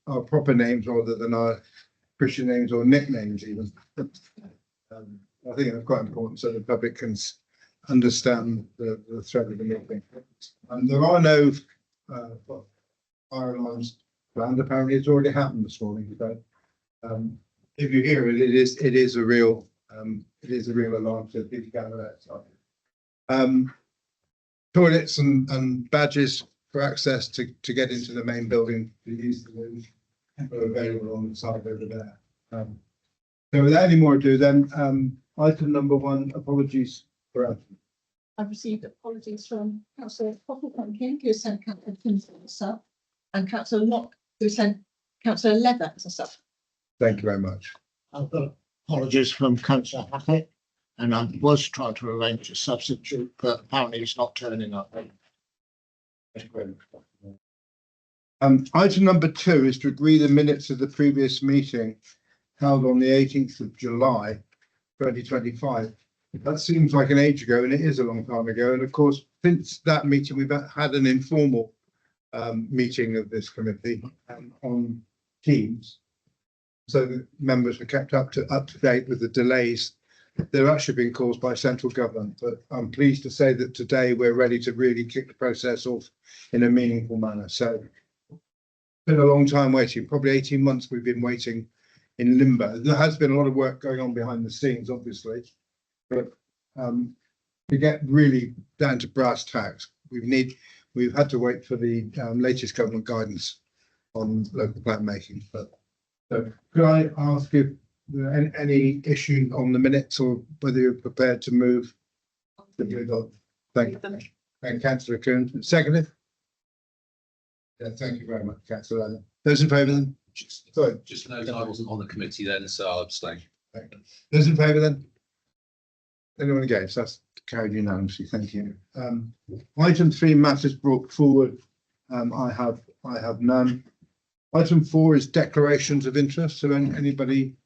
our proper names rather than our Christian names or nicknames even. I think that's quite important so the public can understand the thread of the meeting. There are no fire alarms planned. Apparently, it's already happened this morning. So, if you hear it, it is a real alarm. So if you can outside. Toilets and badges for access to get into the main building to use the rooms are available on the side over there. So without any more ado, then item number 1, apologies for absence. I've received apologies from Councillor King, who sent Councillor Kinsey as a sub, and Councillor Locke, who sent Councillor Leather as a sub. Thank you very much. I've got apologies from Councillor Hackett, and I was trying to arrange a substitute, but apparently he's not turning up. Thank you very much. Item number 2 is to agree the minutes of the previous meeting held on the 18th of July 2025. That seems like an age ago, and it is a long time ago. And of course, since that meeting, we've had an informal meeting of this committee on Teams, so that members were kept up to date with the delays that have actually been caused by central government. But I'm pleased to say that today we're ready to really kick the process off in a meaningful manner. So it's been a long time waiting, probably 18 months we've been waiting in limbo. There has been a lot of work going on behind the scenes, obviously, but to get really down to brass tacks, we've had to wait for the latest government guidance on local plan making. But so could I ask if there are any issue on the minutes, or whether you're prepared to move? Thank you. Thank you, Councillor Coon. Seconded. Yeah, thank you very much, Councillor Allen. Those in favour then? Just note I wasn't on the committee then, so I'll abstain. Those in favour then? Anyone against? That's carried unanimously. Thank you. Item 3, matters brought forward. I have none. Item 4 is declarations of interest. So anybody?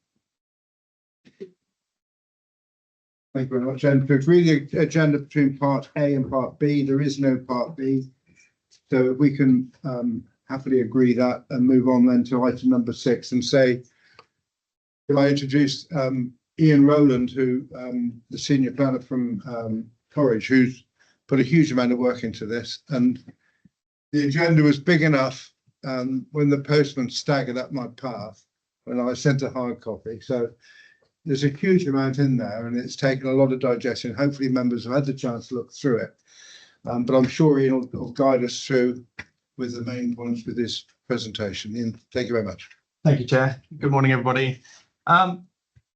Thank you very much. And to agree the agenda between Part A and Part B, there is no Part B. So if we can happily agree that and move on then to item number 6 and say, will I introduce Ian Rowland, who the senior planner from Corridge, who's put a huge amount of work into this. And the agenda was big enough when the postman staggered up my path when I sent a hard copy. So there's a huge amount in there, and it's taken a lot of digestion. Hopefully members have had the chance to look through it. But I'm sure Ian will guide us through with the main points with this presentation. Ian, thank you very much. Thank you, Chair. Good morning, everybody.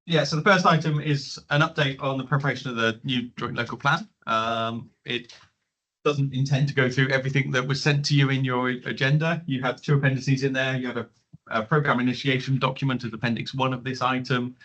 Yeah, so the first item is an update on the preparation of the new joint local plan. It doesn't intend to go through everything that was sent to you in your agenda. You had 2 appendices in there. You had a programme initiation document as Appendix 1 of this item,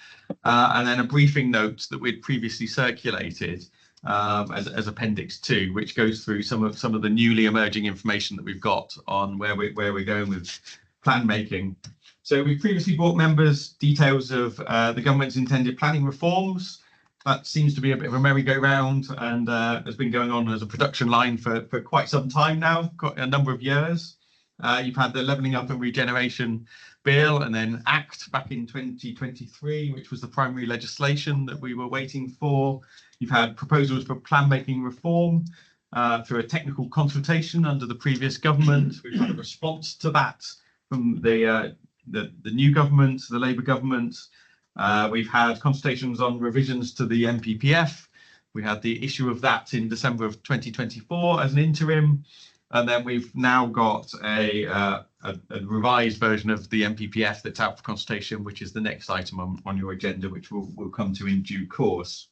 and then a briefing note that we'd previously circulated as Appendix 2, which goes through some of the newly emerging information that we've got on where we're going with plan making. So we previously brought members details of the government's intended planning reforms. That seems to be a bit of a merry-go-round, and has been going on as a production line for quite some time now, quite a number of years. You've had the Levelling Up and Regeneration Bill, and then Act back in 2023, which was the primary legislation that we were waiting for. You've had proposals for plan making reform through a technical consultation under the previous government. We've had a response to that from the new government, the Labour government. We've had consultations on revisions to the MPPF. We had the issue of that in December of 2024 as an interim. And then we've now got a revised version of the MPPF that's out for consultation, which is the next item on your agenda, which we'll come to in due course.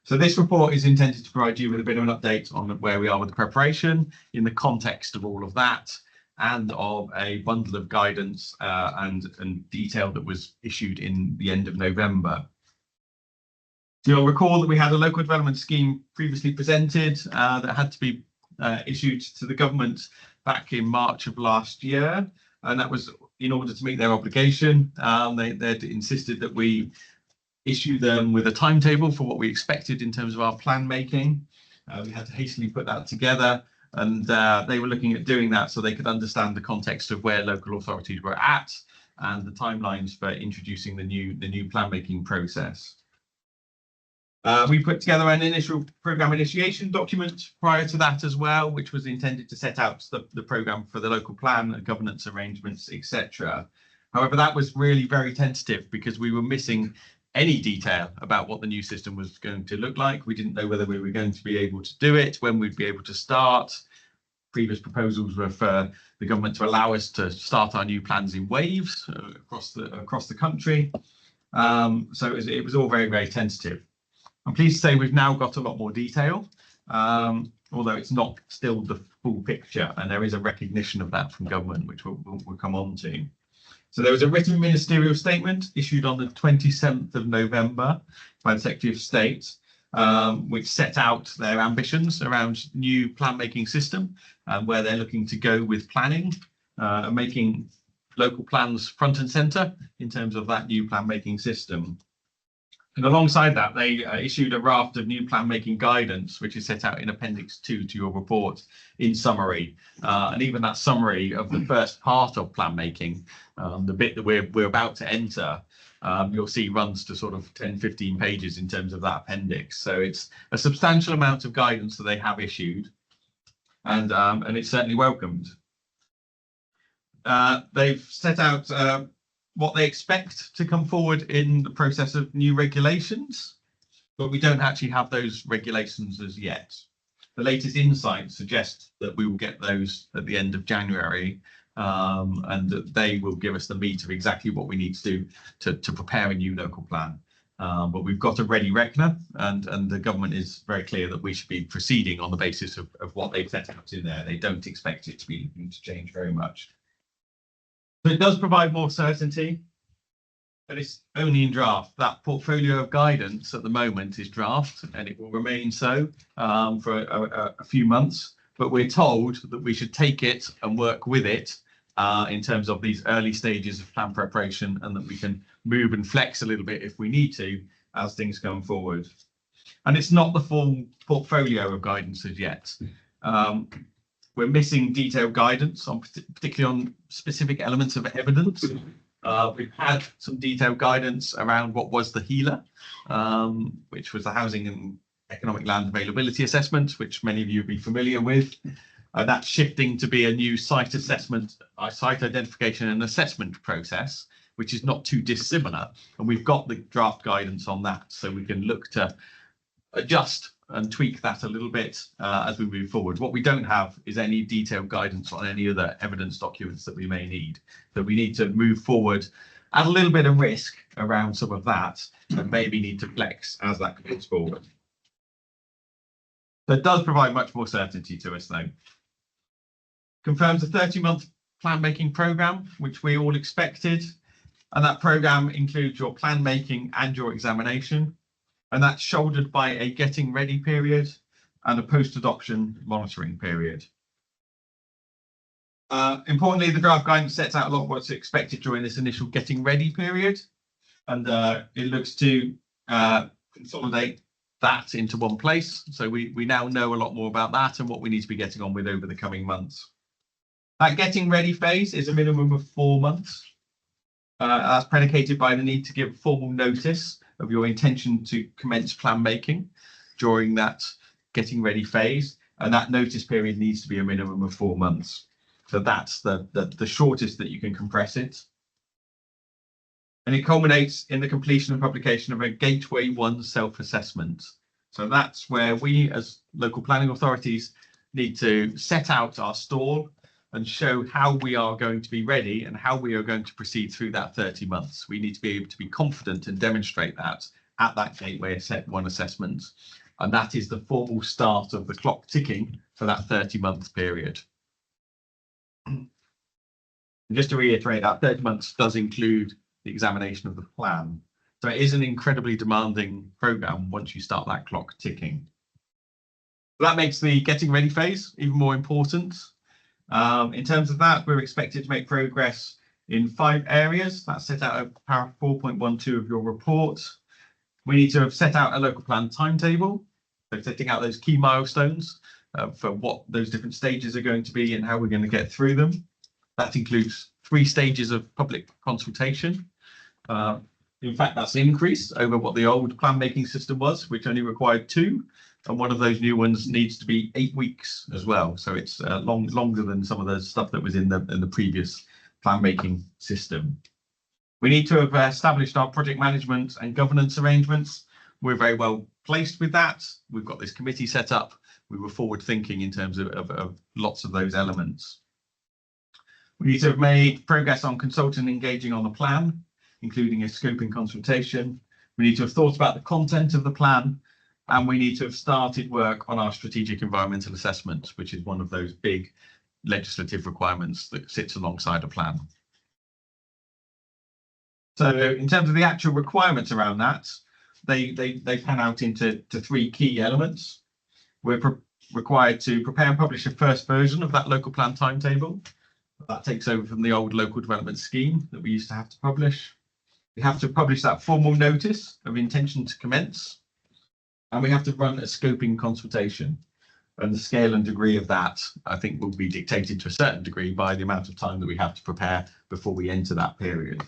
So this report is intended to provide you with a bit of an update on where we are with the preparation in the context of all of that, and of a bundle of guidance and detail that was issued in the end of November. So you'll recall that we had a local development scheme previously presented that had to be issued to the government back in March of last year, and that was in order to meet their obligation. They'd insisted that we issue them with a timetable for what we expected in terms of our plan making. We had to hastily put that together. And they were looking at doing that so they could understand the context of where local authorities were at and the timelines for introducing the new plan making process. We put together an initial programme initiation document prior to that as well, which was intended to set out the programme for the local plan, governance arrangements, etc. However, that was really very tentative because we were missing any detail about what the new system was going to look like. We didn't know whether we were going to be able to do it, when we'd be able to start. Previous proposals were for the government to allow us to start our new plans in waves across the country. So it was all very, very tentative. I'm pleased to say we've now got a lot more detail, although it's not still the full picture, and there is a recognition of that from government, which we'll come on to. So there was a written ministerial statement issued on the 27th of November by the Secretary of State, which set out their ambitions around new plan making system and where they're looking to go with planning, and making local plans front and centre in terms of that new plan making system. And alongside that, they issued a raft of new plan making guidance, which is set out in Appendix 2 to your report in summary. And even that summary of the first part of plan making, the bit that we're about to enter, you'll see runs to sort of 10, 15 pages in terms of that appendix. So it's a substantial amount of guidance that they have issued, and it's certainly welcomed. They've set out what they expect to come forward in the process of new regulations, but we don't actually have those regulations as yet. The latest insights suggest that we will get those at the end of January, and that they will give us the meat of exactly what we need to do to prepare a new local plan. But we've got a ready reckoner, and the government is very clear that we should be proceeding on the basis of what they've set out in there. They don't expect it to be looking to change very much. So it does provide more certainty, but it's only in draft. That portfolio of guidance at the moment is draft, and it will remain so for a few months. But we're told that we should take it and work with it in terms of these early stages of plan preparation, and that we can move and flex a little bit if we need to as things come forward. And it's not the full portfolio of guidance as yet. We're missing detailed guidance on particularly on specific elements of evidence. We've had some detailed guidance around what was the HELA, which was the Housing and Economic Land Availability Assessment, which many of you will be familiar with. That's shifting to be a new site assessment, site identification and assessment process, which is not too dissimilar. And we've got the draft guidance on that, so we can look to adjust and tweak that a little bit as we move forward. What we don't have is any detailed guidance on any other evidence documents that we may need. So we need to move forward at a little bit of risk around some of that, and maybe need to flex as that goes forward. So it does provide much more certainty to us, though. Confirms a 30-month plan making programme, which we all expected. And that programme includes your plan making and your examination. And that's shouldered by a getting ready period and a post-adoption monitoring period. Importantly, the draft guidance sets out a lot of what's expected during this initial getting ready period. And it looks to consolidate that into one place. So we now know a lot more about that and what we need to be getting on with over the coming months. That getting ready phase is a minimum of 4 months. That's predicated by the need to give formal notice of your intention to commence plan making during that getting ready phase, and that notice period needs to be a minimum of 4 months. So that's the shortest that you can compress it. And it culminates in the completion and publication of a Gateway 1 self-assessment. So that's where we as local planning authorities need to set out our stall and show how we are going to be ready and how we are going to proceed through that 30 months. We need to be able to be confident and demonstrate that at that Gateway 1 assessment. And that is the formal start of the clock ticking for that 30-month period. And just to reiterate, that 30 months does include the examination of the plan. So it is an incredibly demanding programme once you start that clock ticking. That makes the getting ready phase even more important. In terms of that, we're expected to make progress in 5 areas. That's set out at paragraph 4.12 of your report. We need to have set out a local plan timetable, so setting out those key milestones for what those different stages are going to be and how we're going to get through them. That includes 3 stages of public consultation. In fact, that's an increase over what the old plan making system was, which only required 2. And one of those new ones needs to be 8 weeks as well. So it's longer than some of the stuff that was in the previous plan making system. We need to have established our project management and governance arrangements. We're very well placed with that. We've got this committee set up. We were forward thinking in terms of lots of those elements. We need to have made progress on consulting and engaging on the plan, including a scoping consultation. We need to have thought about the content of the plan, and we need to have started work on our strategic environmental assessment, which is one of those big legislative requirements that sits alongside a plan. So in terms of the actual requirements around that, they pan out into 3 key elements. We're required to prepare and publish a first version of that local plan timetable. That takes over from the old local development scheme that we used to have to publish. We have to publish that formal notice of intention to commence, and we have to run a scoping consultation. And the scale and degree of that, I think, will be dictated to a certain degree by the amount of time that we have to prepare before we enter that period.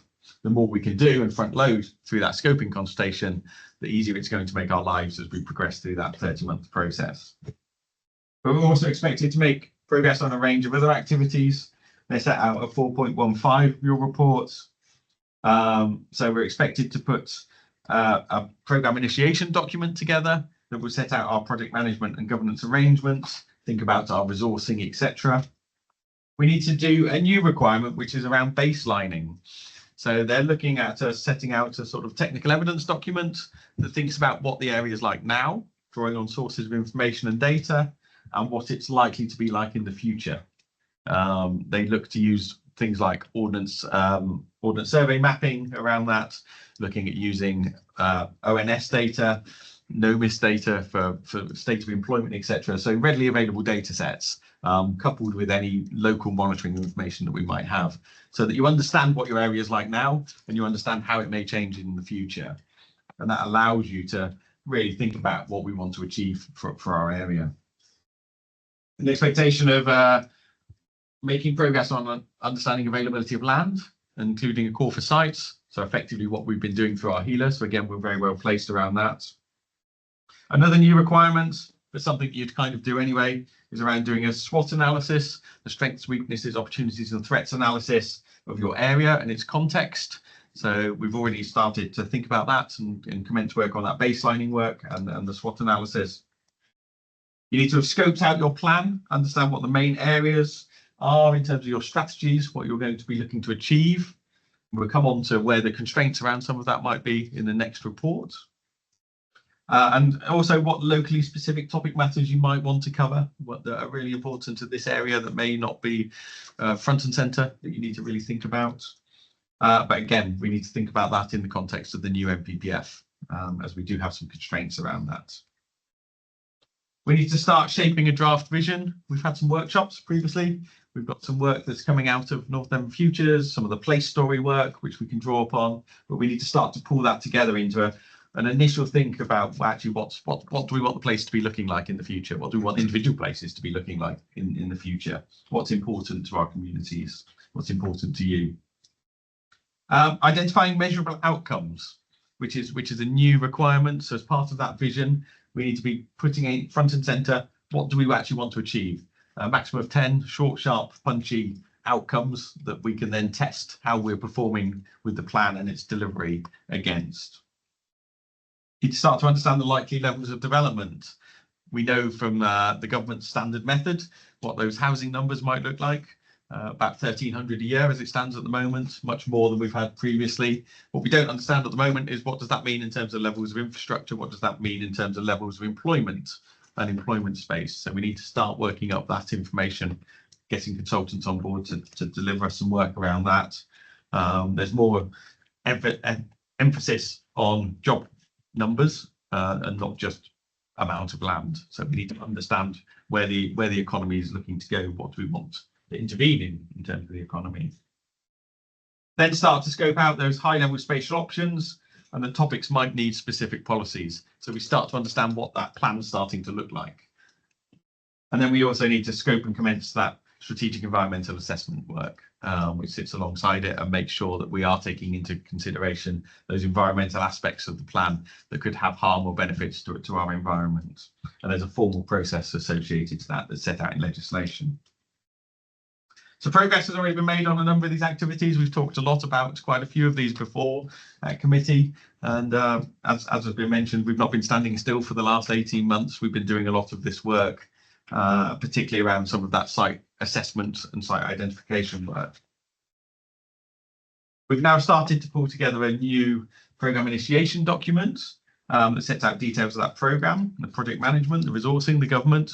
The more we can do and front load through that scoping consultation, the easier it's going to make our lives as we progress through that 30-month process. But we're also expected to make progress on a range of other activities. They set out a 4.15 of your reports. So we're expected to put a program initiation document together that will set out our project management and governance arrangements, think about our resourcing, etc. We need to do a new requirement, which is around baselining. So they're looking at setting out a sort of technical evidence document that thinks about what the area is like now, drawing on sources of information and data, and what it's likely to be like in the future. They look to use things like ordnance survey mapping around that, looking at using ONS data, NOMIS data for state of employment, etc. So readily available data sets, coupled with any local monitoring information that we might have, so that you understand what your area is like now and you understand how it may change in the future. And that allows you to really think about what we want to achieve for our area. An expectation of making progress on understanding availability of land, including a call for sites. So effectively what we've been doing through our healer. So again, we're very well placed around that. Another new requirement, but something you'd kind of do anyway, is around doing a SWOT analysis, the strengths, weaknesses, opportunities and threats analysis of your area and its context. So we've already started to think about that and commence work on that baselining work and the SWOT analysis. You need to have scoped out your plan, understand what the main areas are in terms of your strategies, what you're going to be looking to achieve. We'll come on to where the constraints around some of that might be in the next report. And also what locally specific topic matters you might want to cover, what that are really important to this area that may not be front and centre that you need to really think about. But again, we need to think about that in the context of the new MPPF, as we do have some constraints around that. We need to start shaping a draft vision. We've had some workshops previously. We've got some work that's coming out of North Devon Futures, some of the place story work, which we can draw upon, but we need to start to pull that together into an initial think about actually what do we want the place to be looking like in the future? What do we want individual places to be looking like in the future? What's important to our communities? What's important to you? Identifying measurable outcomes, which is a new requirement. So as part of that vision, we need to be putting in front and centre, what do we actually want to achieve? A maximum of 10 short, sharp, punchy outcomes that we can then test how we're performing with the plan and its delivery against. You need to start to understand the likely levels of development. We know from the government standard method what those housing numbers might look like. About 1,300 a year as it stands at the moment, much more than we've had previously. What we don't understand at the moment is what does that mean in terms of levels of infrastructure? What does that mean in terms of levels of employment and employment space? So we need to start working up that information, getting consultants on board to deliver us some work around that. There's more emphasis on job numbers and not just amount of land. So we need to understand where the economy is looking to go. What do we want to intervene in terms of the economy? Then start to scope out those high-level spatial options, and the topics might need specific policies. So we start to understand what that plan is starting to look like. And then we also need to scope and commence that strategic environmental assessment work, which sits alongside it and makes sure that we are taking into consideration those environmental aspects of the plan that could have harm or benefits to our environment. And there's a formal process associated to that that's set out in legislation. So progress has already been made on a number of these activities. We've talked a lot about quite a few of these before at committee. And as has been mentioned, we've not been standing still for the last 18 months. We've been doing a lot of this work, particularly around some of that site assessment and site identification work. We've now started to pull together a new programme initiation document that sets out details of that programme, the project management, the resourcing, the government.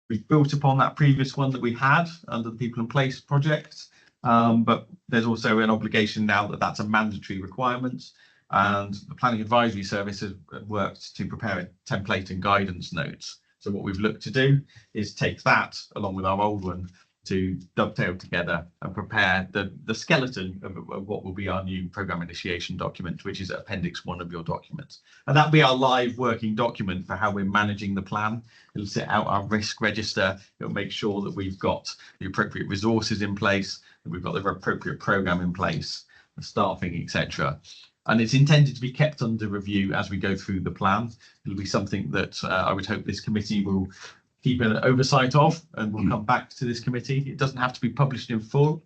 We've built upon that previous one that we had under the People in Place project, but there's also an obligation now that that's a mandatory requirement, and the Planning Advisory Service has worked to prepare a template and guidance notes. So what we've looked to do is take that along with our old one to dovetail together and prepare the skeleton of what will be our new programme initiation document, which is Appendix 1 of your document. And that'll be our live working document for how we're managing the plan. It'll set out our risk register. It'll make sure that we've got the appropriate resources in place, that we've got the appropriate programme in place, the staffing, etc. And it's intended to be kept under review as we go through the plan. It'll be something that I would hope this committee will keep an oversight of, and we'll come back to this committee. It doesn't have to be published in full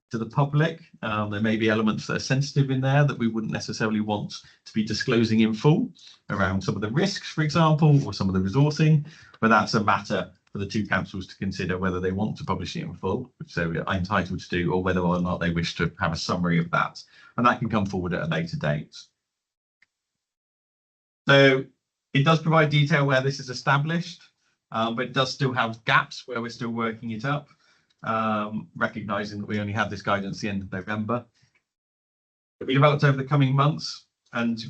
to the public. There may be elements that are sensitive in there that we wouldn't necessarily want to be disclosing in full around some of the risks, for example, or some of the resourcing, but that's a matter for the two councils to consider whether they want to publish it in full, which they are entitled to do, or whether or not they wish to have a summary of that. And that can come forward at a later date. So it does provide detail where this is established, but it does still have gaps where we're still working it up, recognising that we only had this guidance at the end of November. It'll be developed over the coming months, and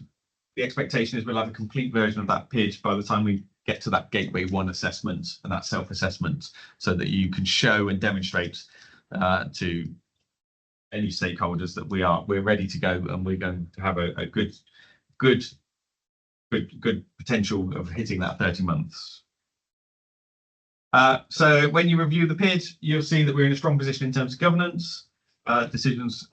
the expectation is we'll have a complete version of that PID by the time we get to that Gateway 1 assessment and that self-assessment, so that you can show and demonstrate to any stakeholders that we're ready to go, and we're going to have a good potential of hitting that 30 months. So when you review the PID, you'll see that we're in a strong position in terms of governance. Decisions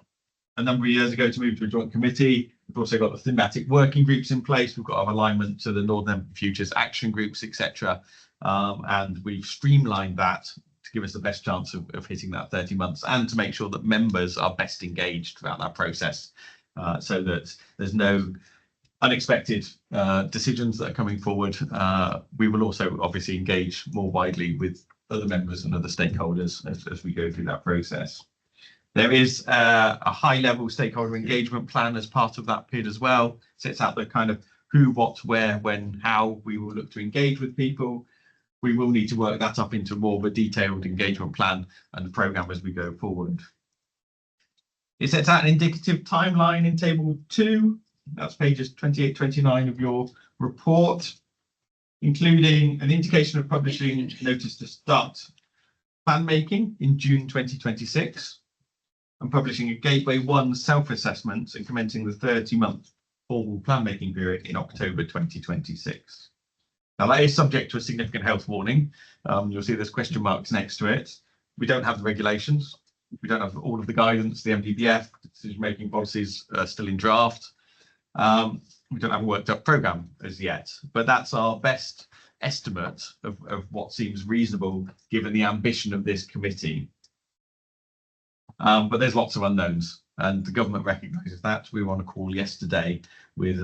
a number of years ago to move to a joint committee. We've also got the thematic working groups in place. We've got our alignment to the Northern Futures action groups, etc. And we've streamlined that to give us the best chance of hitting that 30 months, and to make sure that members are best engaged throughout that process, so that there's no unexpected decisions that are coming forward. We will also obviously engage more widely with other members and other stakeholders as we go through that process. There is a high-level stakeholder engagement plan as part of that PID as well. Sets out the kind of who, what, where, when, how we will look to engage with people. We will need to work that up into more of a detailed engagement plan and programme as we go forward. It sets out an indicative timeline in table 2. That's pages 28, 29 of your report, including an indication of publishing notice to start plan making in June 2026, and publishing a Gateway 1 self-assessment and commencing the 30-month formal plan making period in October 2026. Now that is subject to a significant health warning. You'll see there's question marks next to it. We don't have the regulations. We don't have all of the guidance. The MDBF, decision-making policies are still in draft. We don't have a worked up programme as yet, but that's our best estimate of what seems reasonable given the ambition of this committee. But there's lots of unknowns, and the government recognises that. We were on a call yesterday with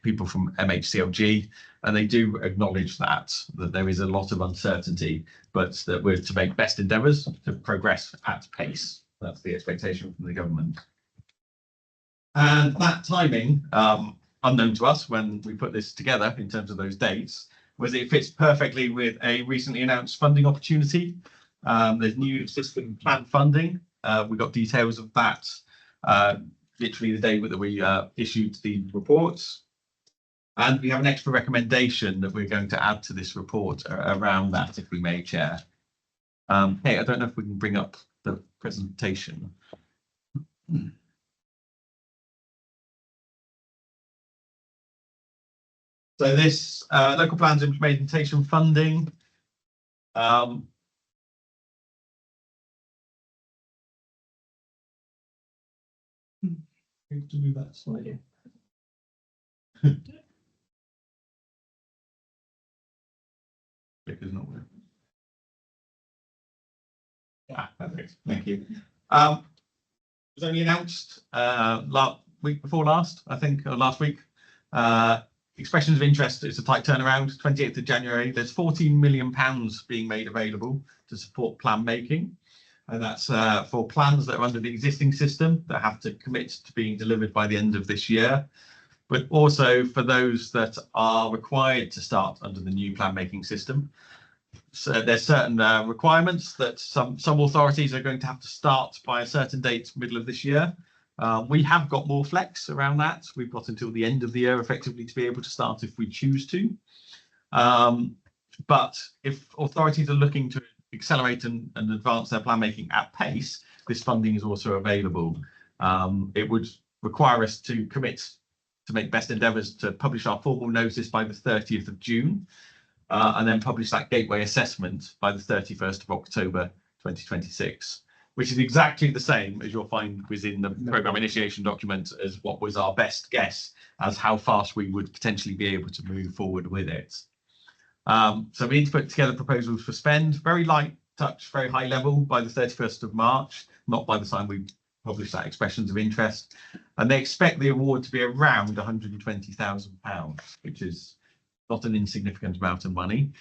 people from MHCLG, and they do acknowledge that there is a lot of uncertainty, but that we're to make best endeavours to progress at pace. That's the expectation from the government. And that timing, unknown to us when we put this together in terms of those dates, was it fits perfectly with a recently announced funding opportunity. There's new system plan funding. We got details of that literally the day that we issued the reports. And we have an extra recommendation that we're going to add to this report around that, if we may, Chair. Hey, I don't know if we can bring up the presentation. So this local plans implementation funding, To move that slide. Clicker's not working. Yeah, perfect. Thank you. It was only announced last week before last, I think, or last week. Expressions of interest, it's a tight turnaround, 28th of January. There's £14 million being made available to support plan making. And that's for plans that are under the existing system that have to commit to being delivered by the end of this year, but also for those that are required to start under the new plan making system. So there's certain requirements that some authorities are going to have to start by a certain date, middle of this year. We have got more flex around that. We've got until the end of the year effectively to be able to start if we choose to. But if authorities are looking to accelerate and advance their plan making at pace, this funding is also available. It would require us to commit to make best endeavours to publish our formal notice by the 30th of June and then publish that gateway assessment by the 31st of October 2026, which is exactly the same as you'll find within the programme initiation document as what was our best guess as how fast we would potentially be able to move forward with it. So we need to put together proposals for spend, very light touch, very high level by the 31st of March, not by the time we publish that expressions of interest. And they expect the award to be around £120,000, which is not an insignificant amount of money.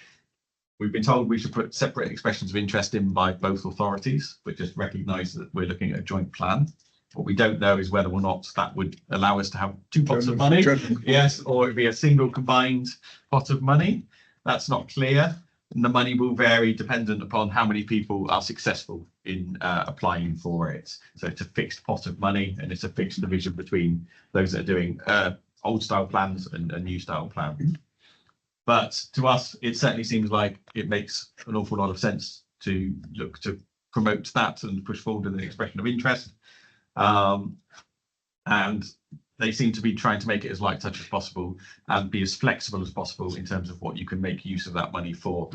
We've been told we should put separate expressions of interest in by both authorities, but just recognise that we're looking at a joint plan. What we don't know is whether or not that would allow us to have two pots of money, yes, or it'd be a single combined pot of money. That's not clear, and the money will vary dependent upon how many people are successful in applying for it. So it's a fixed pot of money, and it's a fixed division between those that are doing old style plans and new style plans. But to us, it certainly seems like it makes an awful lot of sense to look to promote that and push forward an expression of interest. And they seem to be trying to make it as light touch as possible and be as flexible as possible in terms of what you can make use of that money for.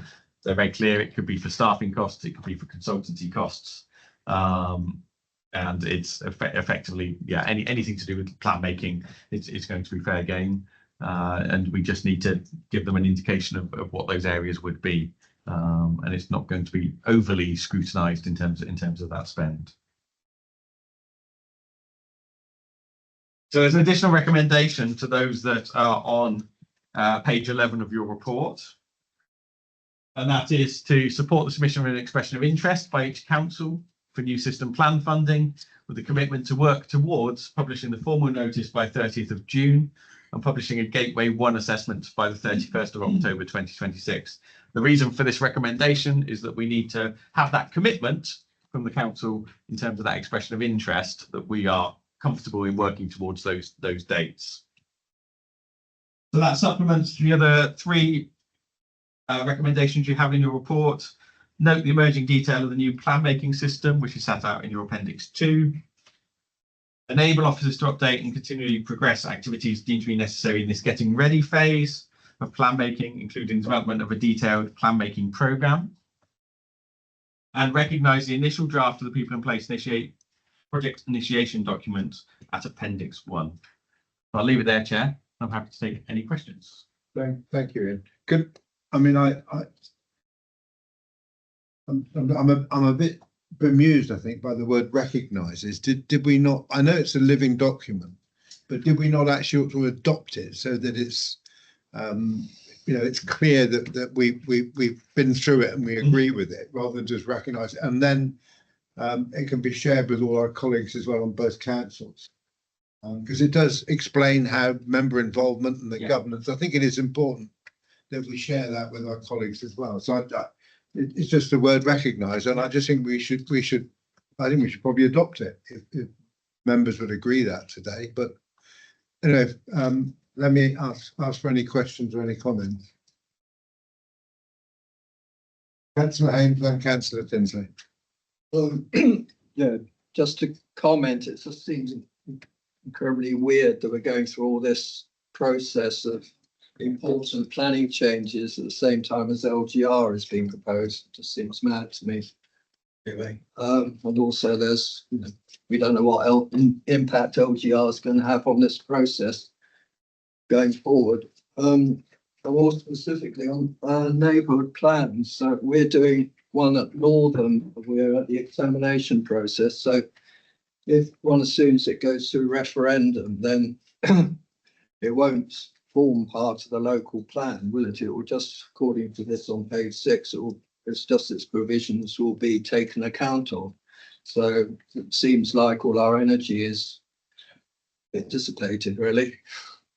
They're very clear. It could be for staffing costs. It could be for consultancy costs. And it's effectively, yeah, anything to do with plan making, it's going to be fair game. And we just need to give them an indication of what those areas would be. And it's not going to be overly scrutinised in terms of that spend. So there's an additional recommendation to those that are on page 11 of your report. And that is to support the submission of an expression of interest by each council for new system plan funding with a commitment to work towards publishing the formal notice by 30th of June and publishing a Gateway 1 assessment by the 31st of October 2026. The reason for this recommendation is that we need to have that commitment from the council in terms of that expression of interest that we are comfortable in working towards those dates. So that supplements the other three recommendations you have in your report. Note the emerging detail of the new plan making system, which is set out in your appendix 2. Enable officers to update and continually progress activities deemed to be necessary in this getting ready phase of plan making, including development of a detailed plan making programme. And recognise the initial draft of the people in place project initiation document at appendix 1. I'll leave it there, Chair. I'm happy to take any questions. Thank you, Ian. Good. I mean, I'm a bit bemused, I think, by the word recognises. Did we not? I know it's a living document, but did we not actually ought to adopt it so that it's it's clear that we've been through it and we agree with it, rather than just recognise it, and then it can be shared with all our colleagues as well on both councils, because it does explain how member involvement and the governance. I think it is important that we share that with our colleagues as well. So it's just the word recognise, and I just think we should probably adopt it if members would agree that today. But anyway, let me ask for any questions or any comments. Councillor Haines and Councillor Tinsley. Well, yeah, just to comment, it just seems incredibly weird that we're going through all this process of important planning changes at the same time as LGR is being proposed. It just seems mad to me. Anyway, and also there's, we don't know what impact LGR is going to have on this process going forward. And more specifically on neighbourhood plans. So we're doing one at Northern, we're at the examination process. So if one assumes it goes to a referendum, then it won't form part of the local plan, will it? It will just, according to this on page 6, it's just its provisions will be taken account of. So it seems like all our energy is a bit dissipated, really.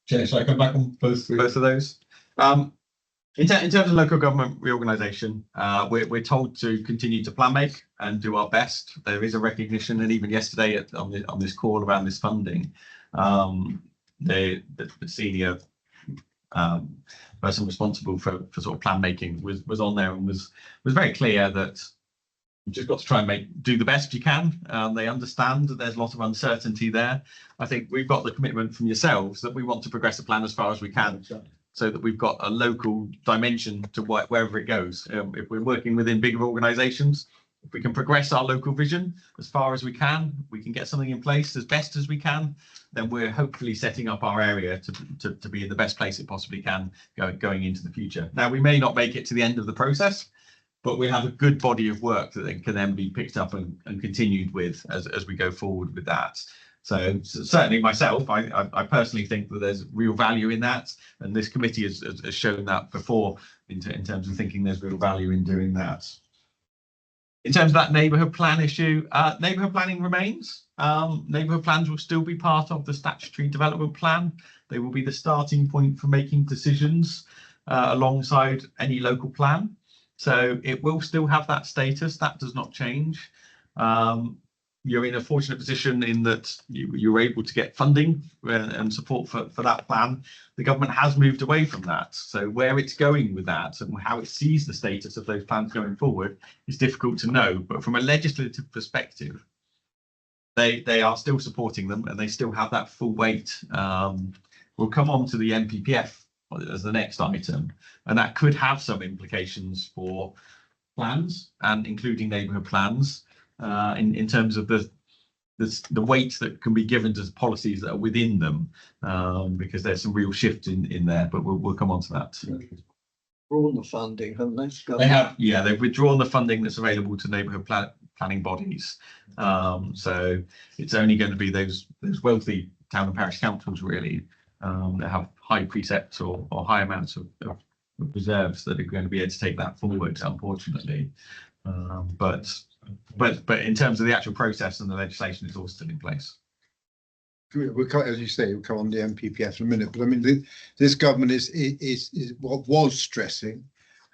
Chair, shall I come back on both of those? In terms of local government reorganisation, we're told to continue to plan make and do our best. There is a recognition, and even yesterday on this call around this funding, the senior person responsible for sort of plan making was on there and was very clear that you've just got to try and do the best you can. They understand that there's a lot of uncertainty there. I think we've got the commitment from yourselves that we want to progress the plan as far as we can, so that we've got a local dimension to wherever it goes. If we're working within bigger organisations, if we can progress our local vision as far as we can get something in place as best as we can, then we're hopefully setting up our area to be in the best place it possibly can going into the future. Now, we may not make it to the end of the process, but we have a good body of work that can then be picked up and continued with as we go forward with that. So certainly myself, I personally think that there's real value in that, and this committee has shown that before in terms of thinking there's real value in doing that. In terms of that neighbourhood plan issue, neighbourhood planning remains. Neighbourhood plans will still be part of the statutory development plan. They will be the starting point for making decisions alongside any local plan. So it will still have that status. That does not change. You're in a fortunate position in that you're able to get funding and support for that plan. The government has moved away from that. So where it's going with that and how it sees the status of those plans going forward is difficult to know. But from a legislative perspective, they are still supporting them and they still have that full weight. We'll come on to the NPPF as the next item, and that could have some implications for plans and including neighbourhood plans. In terms of the weight that can be given to policies that are within them, because there's some real shift in there, but we'll come on to that. Withdrawn the funding, haven't they? They have, yeah, they've withdrawn the funding that's available to neighbourhood planning bodies. So it's only going to be those wealthy town and parish councils really that have high precepts or high amounts of reserves that are going to be able to take that forward, unfortunately. But in terms of the actual process and the legislation, it's all still in place. As you say, we'll come on the NPPF in a minute, but I mean, this government is what was stressing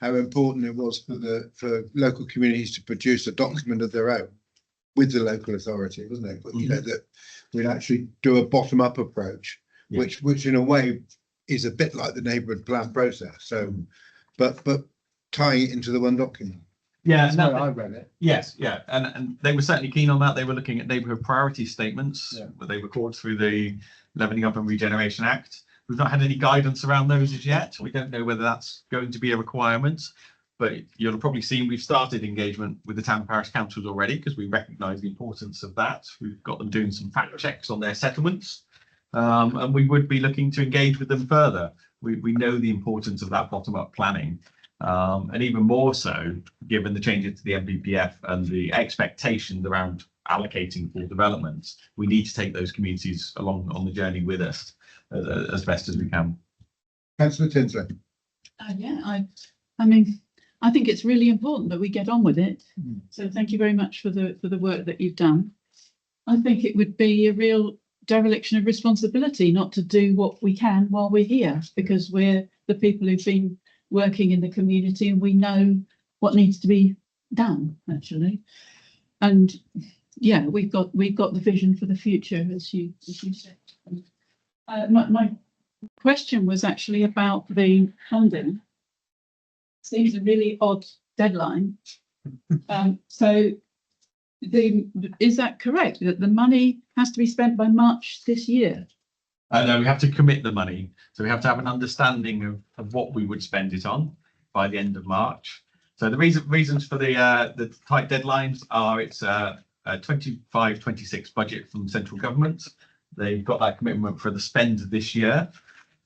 how important it was for local communities to produce a document of their own with the local authority, wasn't it? But, you know, that we'd actually do a bottom-up approach, which in a way is a bit like the neighbourhood plan process. So, but tying it into the one document. Yeah, no, I read it. Yes, yeah, and they were certainly keen on that. They were looking at neighbourhood priority statements, where they record through the Levelling Up and Regeneration Act. We've not had any guidance around those as yet. We don't know whether that's going to be a requirement, but you'll have probably seen we've started engagement with the town and parish councils already because we recognise the importance of that. We've got them doing some fact checks on their settlements, and we would be looking to engage with them further. We know the importance of that bottom-up planning. And even more so, given the changes to the NPPF and the expectations around allocating for developments, we need to take those communities along on the journey with us as best as we can. Councillor Tinsley. I mean, I think it's really important that we get on with it. So thank you very much for the work that you've done. I think it would be a real dereliction of responsibility not to do what we can while we're here, because we're the people who've been working in the community and we know what needs to be done actually. And yeah, we've got the vision for the future, as you said. My question was actually about the funding. Seems a really odd deadline. So is that correct, that the money has to be spent by March this year? And we have to commit the money. So we have to have an understanding of what we would spend it on by the end of March. So the reasons for the tight deadlines are it's a 25-26 budget from central government. They've got that commitment for the spend this year.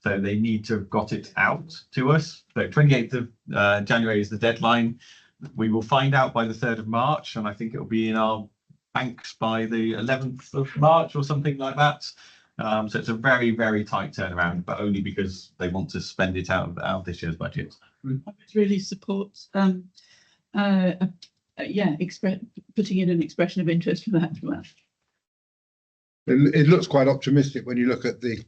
So they need to have got it out to us. So 28th of January is the deadline. We will find out by the 3rd of March, and I think it will be in our banks by the 11th of March or something like that. So it's a very, very tight turnaround, but only because they want to spend it out of this year's budget. I would really support putting in an expression of interest for that as well. It looks quite optimistic when you look at the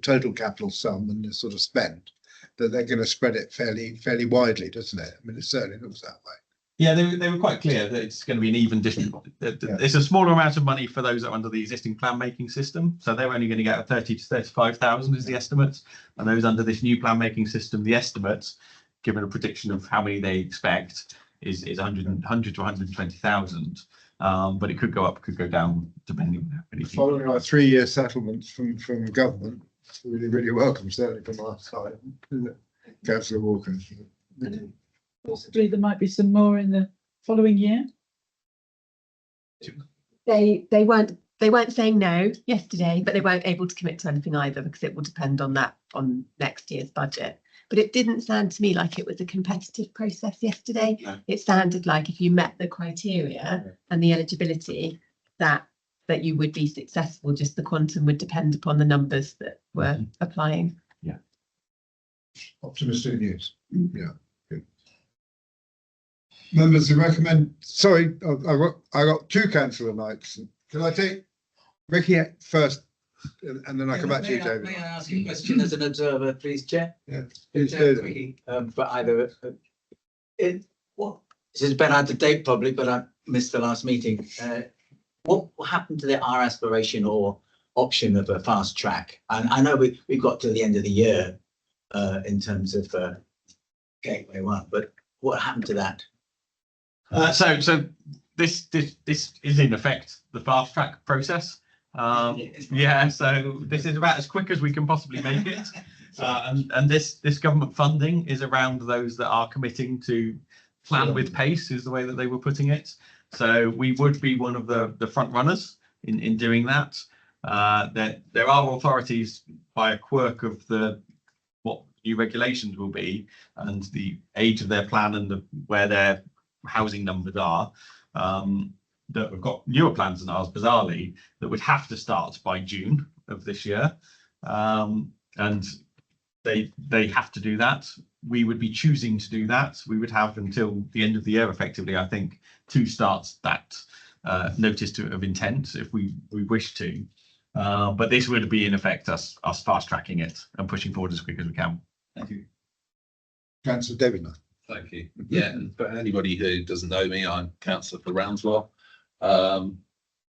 total capital sum and the sort of spend, that they're going to spread it fairly widely, doesn't it? I mean, it certainly looks that way. Yeah, they were quite clear that it's going to be an even distribution. It's a smaller amount of money for those that are under the existing plan making system. So they're only going to get 30 to 35,000 is the estimate. And those under this new plan making system, the estimate, given a prediction of how many they expect, is 100 to 120,000. But it could go up, could go down, depending on how many people. Following our 3-year settlements from government, it's really welcome, certainly from our side. Councillor Walker. Possibly there might be some more in the following year. They weren't saying no yesterday, but they weren't able to commit to anything either because it will depend on next year's budget. But it didn't sound to me like it was a competitive process yesterday. No. It sounded like if you met the criteria and the eligibility, that you would be successful. Just the quantum would depend upon the numbers that were applying. Yeah. Optimistic news. Yeah. Good. Members, I recommend. Sorry, I got 2 councillor nights. Can I take Ricky first, and then I come back to you, David? May I ask a question as an observer, please, Chair? Yeah. Please do. Ricky, for either. This has been out of date probably, but I missed the last meeting. What happened to our aspiration or option of a fast track? And I know we've got to the end of the year in terms of Gateway 1, but what happened to that? So this is in effect the fast track process. Yeah, so this is about as quick as we can possibly make it. And this government funding is around those that are committing to plan with pace, is the way that they were putting it. So we would be one of the front runners in doing that. There are authorities, by a quirk of what new regulations will be and the age of their plan and where their housing numbers are, that we've got newer plans than ours, bizarrely, that would have to start by June of this year. And they have to do that. We would be choosing to do that. We would have until the end of the year, effectively, I think, to start that notice of intent if we wish to. But this would be, in effect, us fast tracking it and pushing forward as quick as we can. Thank you. Councillor David. Thank you. Yeah, and for anybody who doesn't know me, I'm councillor for Rounswell. I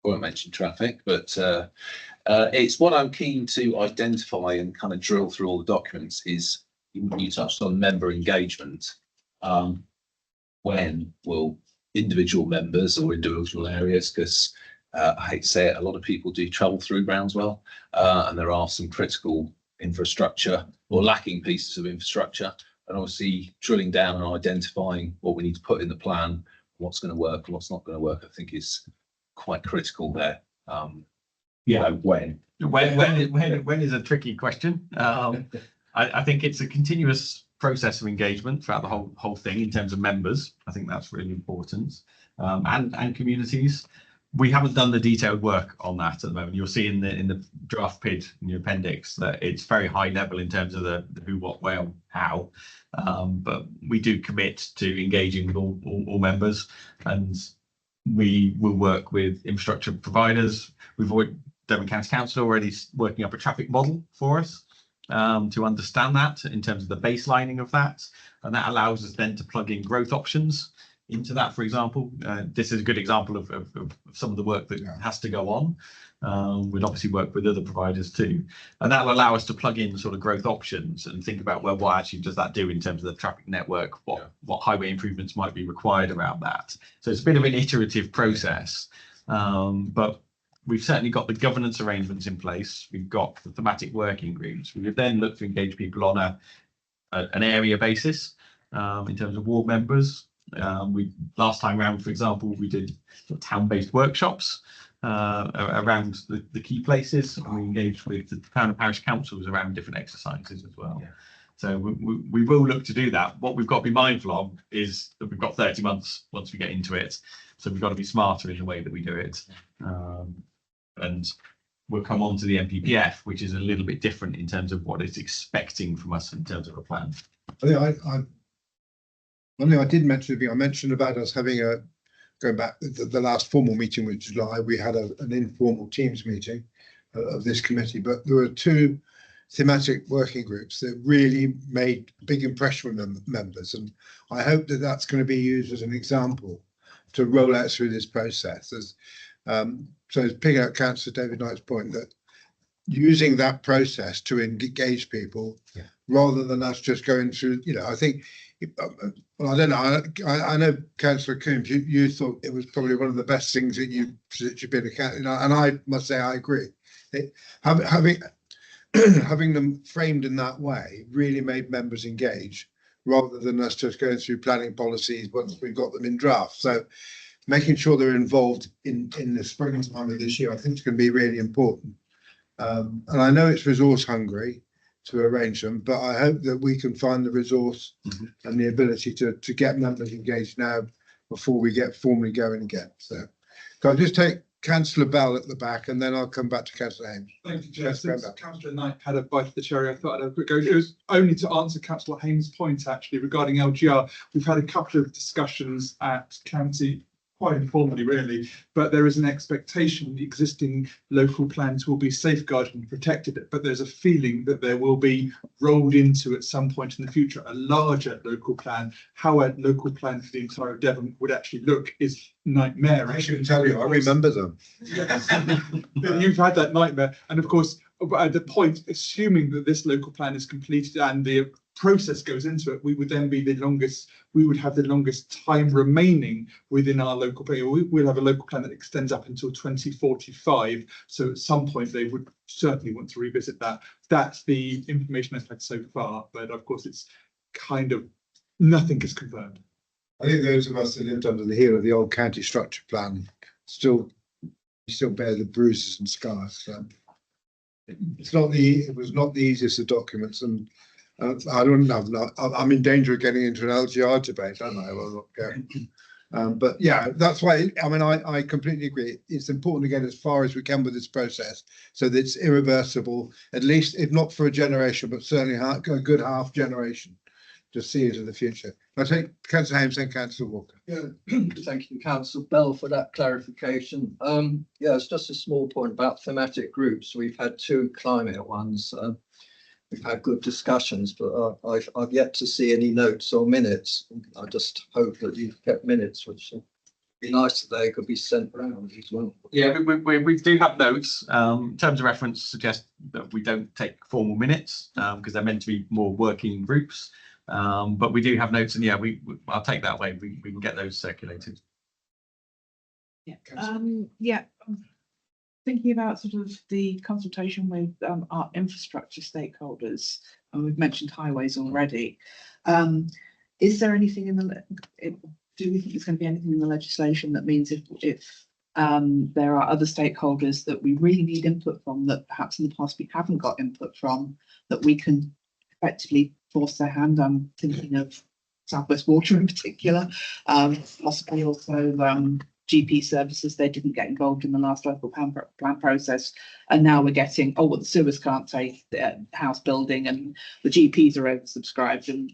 won't mention traffic, but it's what I'm keen to identify and kind of drill through all the documents is you touched on member engagement. When will individual members or individual areas, because I hate to say it, a lot of people do travel through Rounswell, and there are some critical infrastructure or lacking pieces of infrastructure, and obviously drilling down and identifying what we need to put in the plan, what's going to work and what's not going to work, I think is quite critical there. Yeah. When is a tricky question. I think it's a continuous process of engagement throughout the whole thing in terms of members. I think that's really important, and communities. We haven't done the detailed work on that at the moment. You'll see in the draft PID in your appendix that it's very high level in terms of the who, what, where, how. But we do commit to engaging with all members, and we will work with infrastructure providers. Devon County Council already working up a traffic model for us to understand that in terms of the baselining of that, and that allows us then to plug in growth options into that. For example, this is a good example of some of the work that has to go on. We'd obviously work with other providers too, and that will allow us to plug in sort of growth options and think about, well, what actually does that do in terms of the traffic network, what highway improvements might be required around that. So it's a bit of an iterative process, but we've certainly got the governance arrangements in place. We've got the thematic working groups. We would then look to engage people on an area basis in terms of ward members. We last time round, for example, we did sort of town-based workshops around the key places, and we engaged with the town and parish councils around different exercises as well. Yeah. So we will look to do that. What we've got to be mindful of is that we've got 30 months once we get into it. So we've got to be smarter in the way that we do it. And we'll come on to the MPPF, which is a little bit different in terms of what it's expecting from us in terms of a plan. One thing I did mention, I mentioned about us having going back the last formal meeting, which was July, we had an informal Teams meeting of this committee, but there were 2 thematic working groups that really made a big impression on the members, and I hope that that's going to be used as an example to roll out through this process. So picking up Councillor David Knight's point that using that process to engage people rather than us just going through, I think, well, I don't know, I know Councillor Coombs, you thought it was probably one of the best things that you've been a candidate, and I must say I agree. Having them framed in that way really made members engage rather than us just going through planning policies once we've got them in draft. So making sure they're involved in the springtime of this year, I think is going to be really important. And I know it's resource hungry to arrange them, but I hope that we can find the resource and the ability to get members engaged now before we get formally going again. So can I just take Councillor Bell at the back, and then I'll come back to Councillor Hames. Thank you, Chair. Since Councillor Knight had a bite of the cherry, I thought I'd have a quick go. It was only to answer Councillor Hames' point, actually, regarding LGR. We've had a couple of discussions at county, quite informally, really, but there is an expectation the existing local plans will be safeguarded and protected, but there's a feeling that there will be rolled into at some point in the future a larger local plan. How a local plan for the entire Devon would actually look is nightmarish. I can tell you, I remember them. Yes. You've had that nightmare, and of course, at the point, assuming that this local plan is completed and the process goes into it, we would then be we would have the longest time remaining within our local plan. We'll have a local plan that extends up until 2045. So at some point they would certainly want to revisit that. That's the information I've had so far, but of course it's kind of nothing is confirmed. I think those of us that lived under the heel of the old county structure plan still bear the bruises and scars. So it was not the easiest of documents, and I don't know. I'm in danger of getting into an LGR debate, aren't I? Well, not going. But yeah, that's why. I mean, I completely agree. It's important to get as far as we can with this process, so that it's irreversible. At least, if not for a generation, but certainly a good half generation to see into the future. I take Councillor Hames and Councillor Walker. Yeah, thank you, Councillor Bell, for that clarification. Yeah, it's just a small point about thematic groups. We've had 2 climate ones. We've had good discussions, but I've yet to see any notes or minutes. I just hope that you've kept minutes, which would be nice that they could be sent around as well. Yeah, we do have notes. Terms of reference suggest that we don't take formal minutes because they're meant to be more working groups. But we do have notes, and yeah, I'll take that away. We can get those circulated. Yeah. Thinking about sort of the consultation with our infrastructure stakeholders, and we've mentioned highways already. Is there anything in the? Do we think there's going to be anything in the legislation that means if there are other stakeholders that we really need input from that perhaps in the past we haven't got input from, that we can effectively force their hand? I'm thinking of South West Water in particular, possibly also GP services. They didn't get involved in the last local plan process, and now we're getting, oh, well, the sewers can't take the house building and the GPs are oversubscribed, and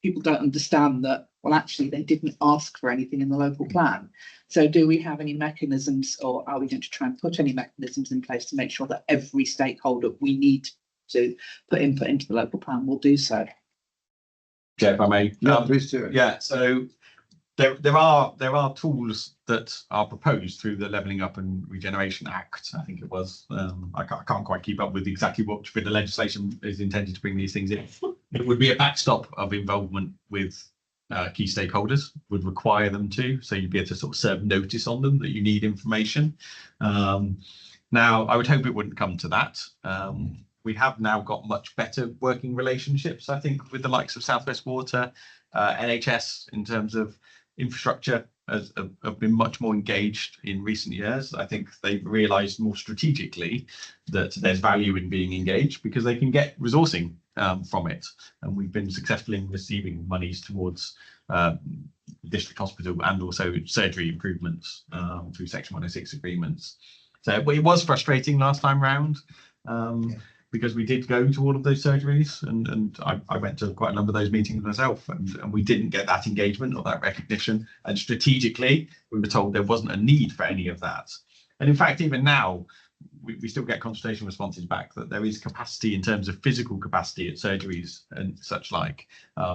people don't understand that, well, actually they didn't ask for anything in the local plan. So do we have any mechanisms, or are we going to try and put any mechanisms in place to make sure that every stakeholder we need to put input into the local plan will do so? Yeah, if I may. Please do it. Yeah, so there are tools that are proposed through the Levelling Up and Regeneration Act, I think it was. I can't quite keep up with exactly what bit of legislation is intended to bring these things in. It would be a backstop of involvement with key stakeholders would require them to. So you'd be able to sort of serve notice on them that you need information. Now, I would hope it wouldn't come to that. We have now got much better working relationships, I think, with the likes of South West Water, NHS in terms of infrastructure have been much more engaged in recent years. I think they've realised more strategically that there's value in being engaged because they can get resourcing from it. And we've been successful in receiving monies towards district hospital and also surgery improvements through Section 106 agreements. So it was frustrating last time round. Because we did go to all of those surgeries and I went to quite a number of those meetings myself and we didn't get that engagement or that recognition. And strategically, we were told there wasn't a need for any of that. And in fact, even now, we still get consultation responses back that there is capacity in terms of physical capacity at surgeries and such like.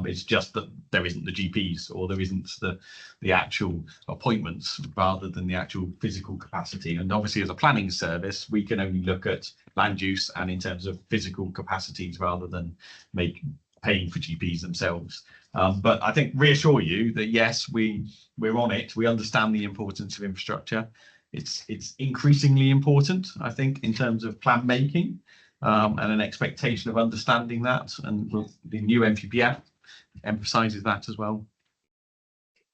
It's just that there isn't the GPs or there isn't the actual appointments rather than the actual physical capacity. And obviously as a planning service, we can only look at land use and in terms of physical capacities rather than paying for GPs themselves. But I think reassure you that yes, we're on it. We understand the importance of infrastructure. It's increasingly important, I think, in terms of plan making and an expectation of understanding that. And the new MPPF emphasises that as well.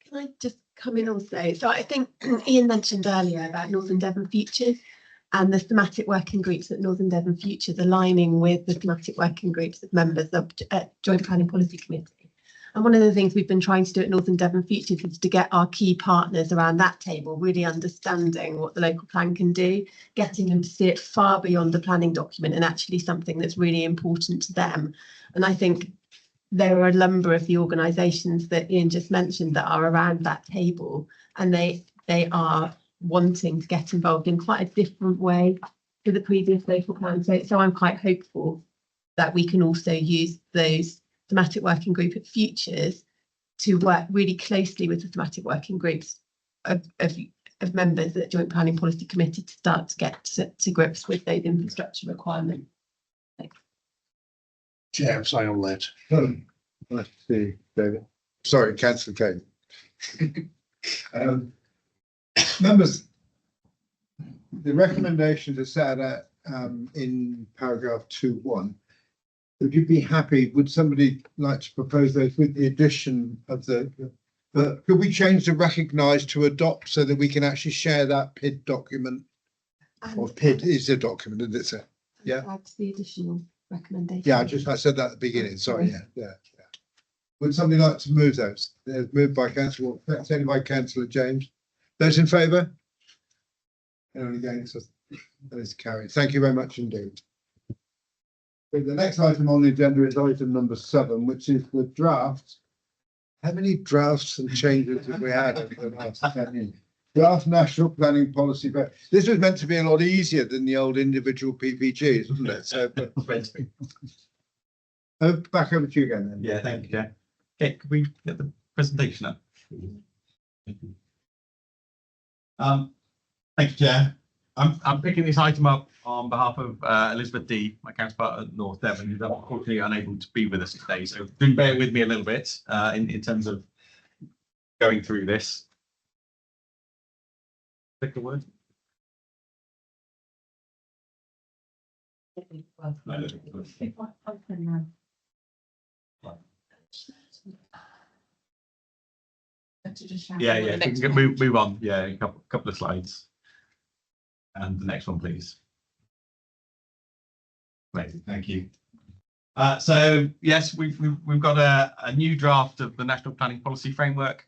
Can I just come in also? So I think Ian mentioned earlier about Northern Devon Futures and the thematic working groups at Northern Devon Futures aligning with the thematic working groups of members of Joint Planning Policy Committee. And one of the things we've been trying to do at Northern Devon Futures is to get our key partners around that table, really understanding what the local plan can do, getting them to see it far beyond the planning document and actually something that's really important to them. And I think there are a number of the organisations that Ian just mentioned that are around that table, and they are wanting to get involved in quite a different way to the previous local plan. So I'm quite hopeful that we can also use those thematic working group at Futures to work really closely with the thematic working groups of members at Joint Planning Policy Committee to start to get to grips with those infrastructure requirements. Thanks. Chair, say on that. Nice to see you, David. Sorry, Councillor Kane. Members, the recommendations are set out in paragraph 2.1. Would you be happy? Would somebody like to propose those with the addition of could we change the recognise to adopt so that we can actually share that PID document? Or PID is a document, isn't it? So, yeah. Add to the additional recommendation. Yeah, I said that at the beginning. Sorry. Yeah. Would somebody like to move those? They're moved by Councillor, seconded by Councillor James. Those in favour? Anyone against? That is carried. Thank you very much indeed. The next item on the agenda is item number 7, which is the draft. How many drafts and changes have we had over the last 10 years? Draft National Planning Policy. This was meant to be a lot easier than the old individual PPGs, wasn't it? So, back over to you again then. Yeah, thank you, Chair. Okay, could we get the presentation up? Thank you, Chair. I'm picking this item up on behalf of Elizabeth D, my counterpart at North Devon, who's unfortunately unable to be with us today. So do bear with me a little bit in terms of going through this. Pick a word. Yeah, if we can move on. Yeah, a couple of slides. And the next one, please. Great, thank you. So yes, we've got a new draft of the National Planning Policy Framework.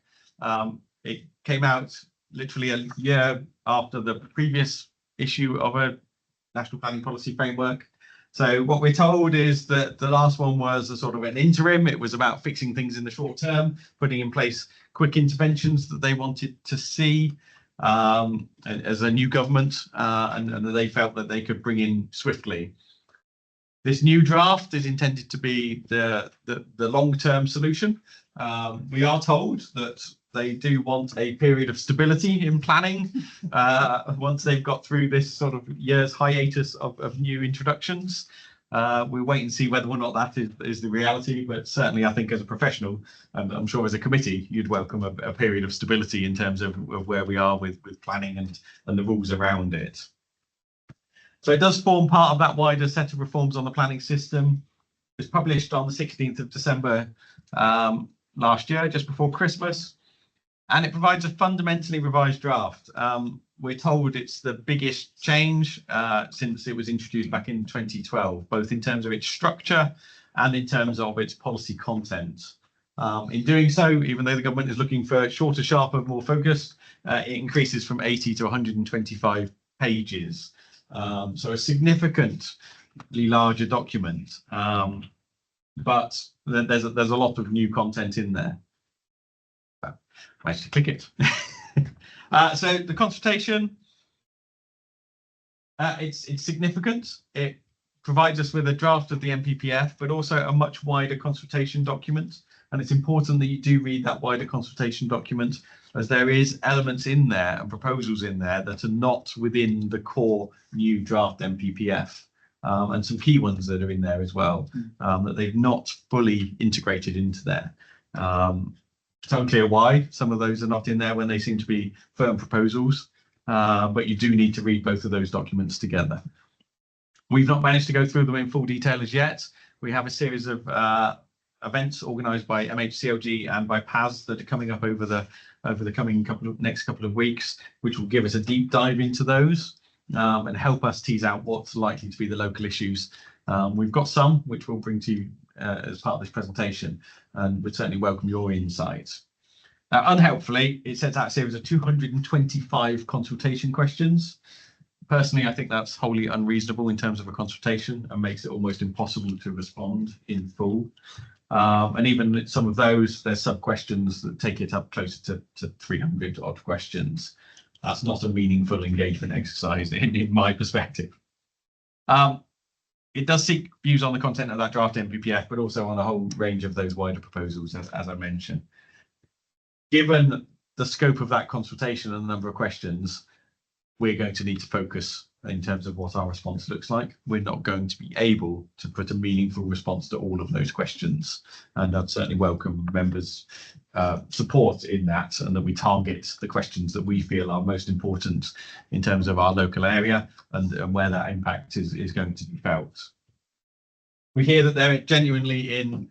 It came out literally a year after the previous issue of a National Planning Policy Framework. So what we're told is that the last one was a sort of an interim. It was about fixing things in the short term, putting in place quick interventions that they wanted to see as a new government and they felt that they could bring in swiftly. This new draft is intended to be the long-term solution. We are told that they do want a period of stability in planning once they've got through this sort of year's hiatus of new introductions. We'll wait and see whether or not that is the reality, but certainly I think as a professional, and I'm sure as a committee, you'd welcome a period of stability in terms of where we are with planning and the rules around it. So it does form part of that wider set of reforms on the planning system. It was published on the 16th of December last year, just before Christmas, and it provides a fundamentally revised draft. We're told it's the biggest change since it was introduced back in 2012, both in terms of its structure and in terms of its policy content. In doing so, even though the government is looking for shorter, sharper, more focused, it increases from 80 to 125 pages. So a significantly larger document, but there's a lot of new content in there. Managed to click it. So the consultation, it's significant. It provides us with a draft of the NPPF, but also a much wider consultation document. And it's important that you do read that wider consultation document, as there is elements in there and proposals in there that are not within the core new draft NPPF, and some key ones that are in there as well, that they've not fully integrated into there. It's unclear why some of those are not in there when they seem to be firm proposals, but you do need to read both of those documents together. We've not managed to go through them in full detail as yet. We have a series of events organised by MHCLG and by PAS that are coming up over the coming next couple of weeks, which will give us a deep dive into those and help us tease out what's likely to be the local issues. We've got some which we'll bring to you as part of this presentation, and would certainly welcome your insights. Now, unhelpfully, it sets out a series of 225 consultation questions. Personally, I think that's wholly unreasonable in terms of a consultation and makes it almost impossible to respond in full. And even some of those, there's sub-questions that take it up closer to 300 odd questions. That's not a meaningful engagement exercise in my perspective. It does seek views on the content of that draft NPPF, but also on a whole range of those wider proposals, as I mentioned. Given the scope of that consultation and the number of questions, we're going to need to focus in terms of what our response looks like. We're not going to be able to put a meaningful response to all of those questions, and I'd certainly welcome members' support in that, and that we target the questions that we feel are most important in terms of our local area and where that impact is going to be felt. We hear that they're genuinely in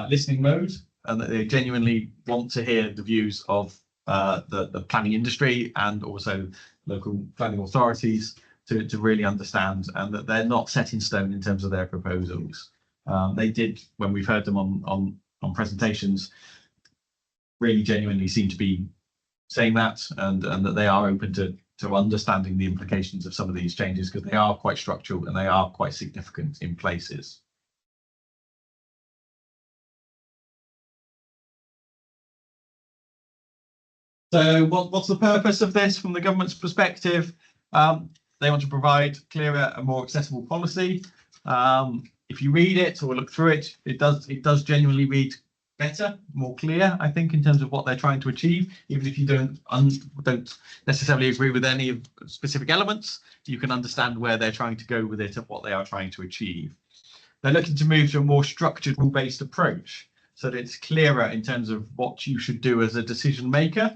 listening mode, and that they genuinely want to hear the views of the planning industry and also local planning authorities to really understand, and that they're not set in stone in terms of their proposals. They did, when we've heard them on presentations, really genuinely seem to be saying that, and that they are open to understanding the implications of some of these changes, because they are quite structural and they are quite significant in places. So what's the purpose of this from the government's perspective? They want to provide clearer and more accessible policy. If you read it or look through it, it does genuinely read better, more clear, I think, in terms of what they're trying to achieve. Even if you don't necessarily agree with any of the specific elements, you can understand where they're trying to go with it and what they are trying to achieve. They're looking to move to a more structured, rule-based approach, so that it's clearer in terms of what you should do as a decision maker,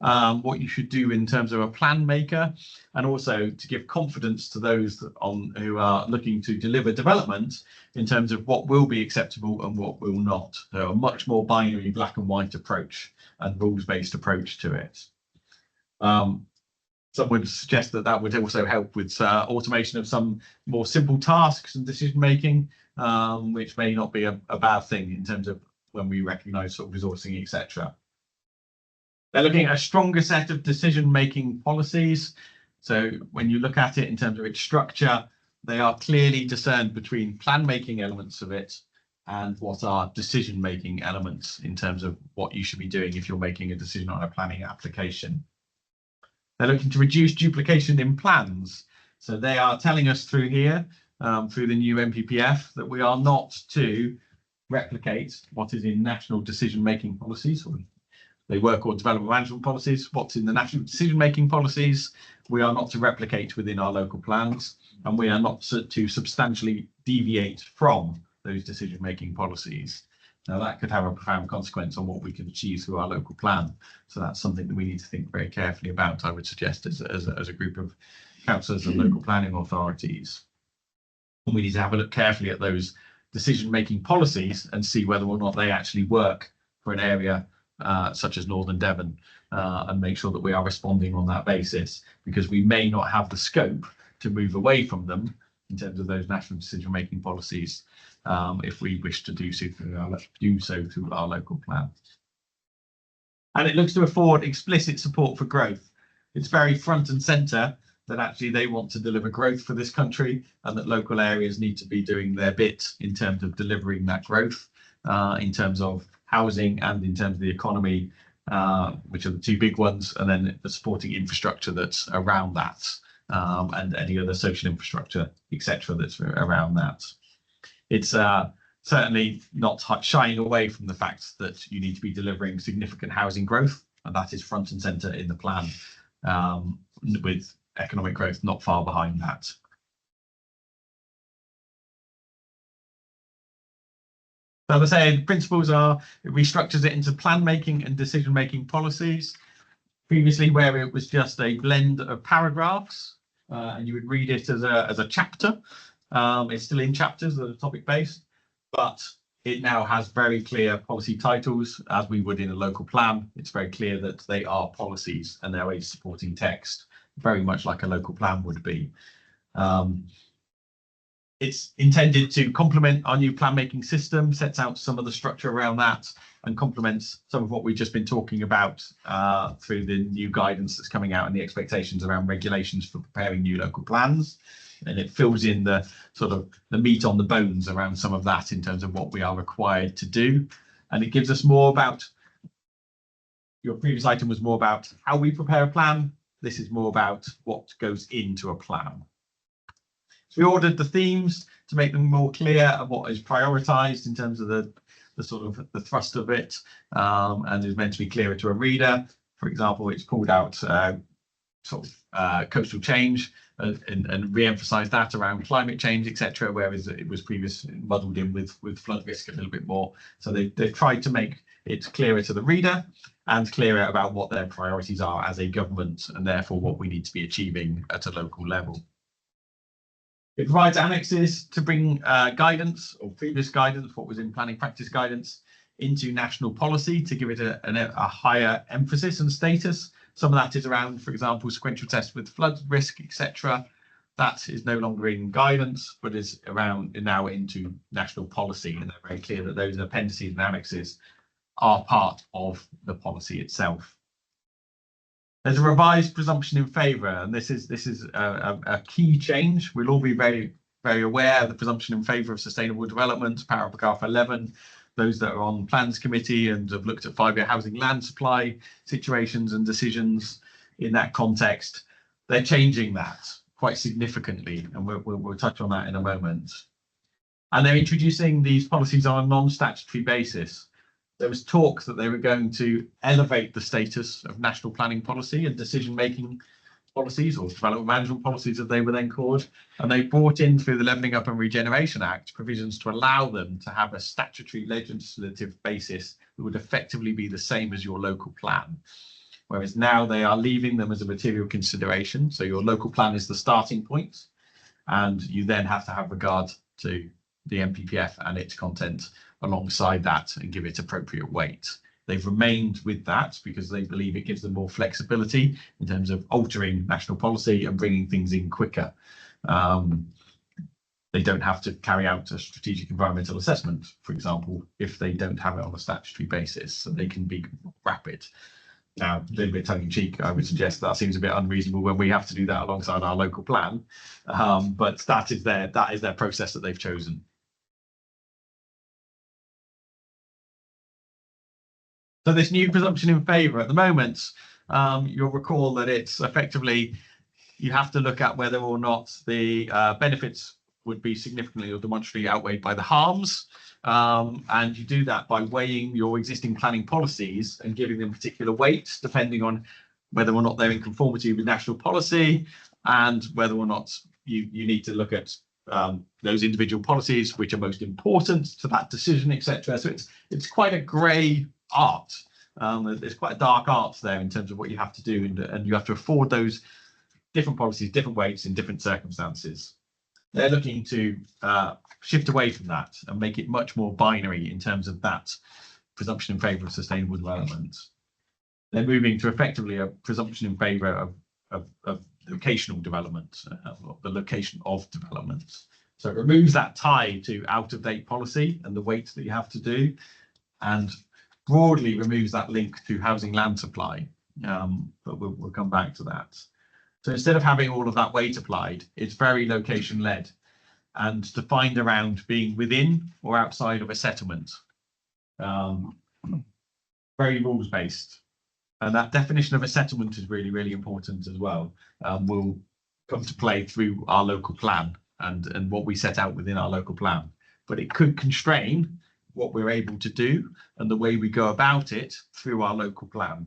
what you should do in terms of a plan maker, and also to give confidence to those who are looking to deliver development in terms of what will be acceptable and what will not. So a much more binary black and white approach and rules-based approach to it. Some would suggest that that would also help with automation of some more simple tasks and decision making, which may not be a bad thing in terms of when we recognise sort of resourcing, etc. They're looking at a stronger set of decision-making policies. So when you look at it in terms of its structure, they are clearly discerned between plan-making elements of it and what are decision-making elements in terms of what you should be doing if you're making a decision on a planning application. They're looking to reduce duplication in plans. So they are telling us through here, through the new NPPF, that we are not to replicate what is in national decision-making policies, or They work on development management policies. What's in the national decision-making policies, we are not to replicate within our local plans, and we are not to substantially deviate from those decision-making policies. Now, that could have a profound consequence on what we can achieve through our local plan. So that's something that we need to think very carefully about, I would suggest, as a group of councillors and local planning authorities. And we need to have a look carefully at those decision-making policies and see whether or not they actually work for an area such as Northern Devon, and make sure that we are responding on that basis, because we may not have the scope to move away from them in terms of those national decision-making policies, if we wish to do so through our local plan. And it looks to afford explicit support for growth. It's very front and centre that actually they want to deliver growth for this country, and that local areas need to be doing their bit in terms of delivering that growth, in terms of housing and in terms of the economy, which are the two big ones, and then the supporting infrastructure that's around that, and any other social infrastructure, etc., that's around that. It's certainly not shying away from the fact that you need to be delivering significant housing growth, and that is front and centre in the plan, with economic growth not far behind that. So as I say, the principles are, it restructures it into plan making and decision making policies. Previously, where it was just a blend of paragraphs, and you would read it as a chapter. It's still in chapters that are topic based, but it now has very clear policy titles, as we would in a local plan. It's very clear that they are policies and they're a supporting text, very much like a local plan would be. It's intended to complement our new plan making system, sets out some of the structure around that, and complements some of what we've just been talking about through the new guidance that's coming out and the expectations around regulations for preparing new local plans. And it fills in the sort of the meat on the bones around some of that in terms of what we are required to do. And it gives us more about, your previous item was more about how we prepare a plan. This is more about what goes into a plan. So we ordered the themes to make them more clear and what is prioritised in terms of the sort of the thrust of it, and is meant to be clearer to a reader. For example, it's pulled out coastal change and re-emphasised that around climate change, etc., whereas it was previously muddled in with flood risk a little bit more. So they've tried to make it clearer to the reader and clearer about what their priorities are as a government, and therefore what we need to be achieving at a local level. It provides annexes to bring guidance or previous guidance, what was in planning practice guidance, into national policy to give it a higher emphasis and status. Some of that is around, for example, sequential tests with flood risk, etc. That is no longer in guidance, but is around now into national policy, and they're very clear that those appendices and annexes are part of the policy itself. There's a revised presumption in favour, and this is a key change. We'll all be very, very aware of the presumption in favour of sustainable development, paragraph 11. Those that are on plans committee and have looked at 5-year housing land supply situations and decisions in that context, they're changing that quite significantly, and we'll touch on that in a moment. And they're introducing these policies on a non-statutory basis. There was talk that they were going to elevate the status of national planning policy and decision-making policies, or development management policies as they were then called, and they brought in through the Levelling Up and Regeneration Act provisions to allow them to have a statutory legislative basis that would effectively be the same as your local plan. Whereas now they are leaving them as a material consideration. So your local plan is the starting point, and you then have to have regard to the NPPF and its content alongside that and give it appropriate weight. They've remained with that because they believe it gives them more flexibility in terms of altering national policy and bringing things in quicker. They don't have to carry out a strategic environmental assessment, for example, if they don't have it on a statutory basis, so they can be rapid. Now, a little bit tongue-in-cheek, I would suggest that seems a bit unreasonable when we have to do that alongside our local plan, but that is their process that they've chosen. So this new presumption in favour at the moment, you'll recall that it's effectively, you have to look at whether or not the benefits would be significantly or demonstrably outweighed by the harms. And you do that by weighing your existing planning policies and giving them particular weights depending on whether or not they're in conformity with national policy and whether or not you need to look at those individual policies which are most important to that decision, etc. So it's quite a grey art. There's quite a dark art there in terms of what you have to do, and you have to afford those different policies, different weights in different circumstances. They're looking to shift away from that and make it much more binary in terms of that presumption in favour of sustainable development. They're moving to effectively a presumption in favour of locational development, the location of development. So it removes that tie to out-of-date policy and the weight that you have to do, and broadly removes that link to housing land supply. But we'll come back to that. So instead of having all of that weight applied, it's very location led and defined around being within or outside of a settlement. Very rules based. And that definition of a settlement is really, really important as well. Will come to play through our local plan and what we set out within our local plan. But it could constrain what we're able to do and the way we go about it through our local plan.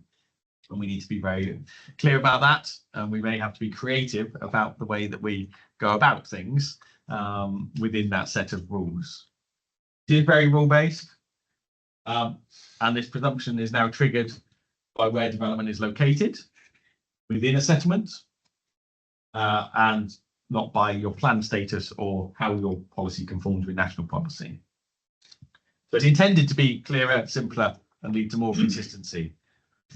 And we need to be very clear about that. And we may have to be creative about the way that we go about things within that set of rules. It is very rule-based. And this presumption is now triggered by where development is located within a settlement and not by your plan status or how your policy conforms with national policy. So it's intended to be clearer, simpler, and lead to more consistency.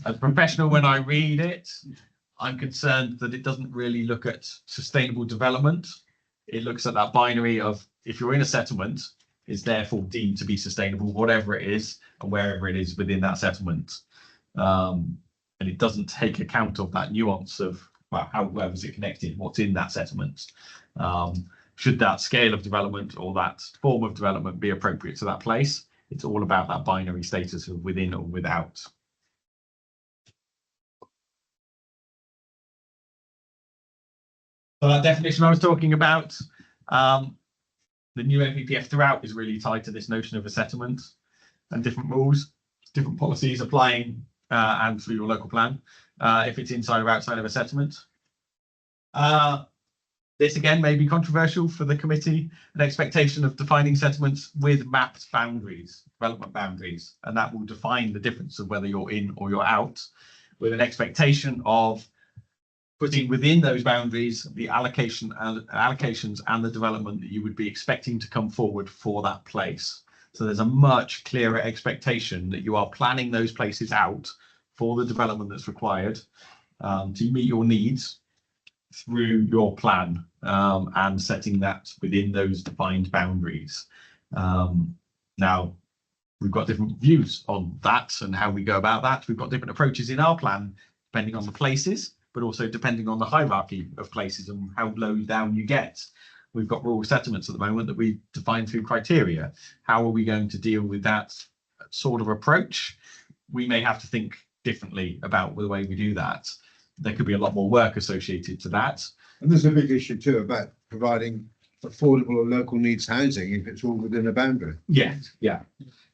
As a professional, when I read it, I'm concerned that it doesn't really look at sustainable development. It looks at that binary of if you're in a settlement, it's therefore deemed to be sustainable, whatever it is and wherever it is within that settlement. And it doesn't take account of that nuance of, well, where was it connected? What's in that settlement? Should that scale of development or that form of development be appropriate to that place? It's all about that binary status of within or without. So that definition I was talking about, the new NPPF throughout is really tied to this notion of a settlement and different rules, different policies applying and through your local plan, if it's inside or outside of a settlement. This again may be controversial for the committee, an expectation of defining settlements with mapped boundaries, development boundaries, and that will define the difference of whether you're in or you're out, with an expectation of putting within those boundaries the allocations and the development that you would be expecting to come forward for that place. So there's a much clearer expectation that you are planning those places out for the development that's required to meet your needs through your plan and setting that within those defined boundaries. Now, we've got different views on that and how we go about that. We've got different approaches in our plan, depending on the places, but also depending on the hierarchy of places and how low down you get. We've got rural settlements at the moment that we define through criteria. How are we going to deal with that sort of approach? We may have to think differently about the way we do that. There could be a lot more work associated to that. And there's a big issue too about providing affordable or local needs housing if it's all within a boundary. Yeah.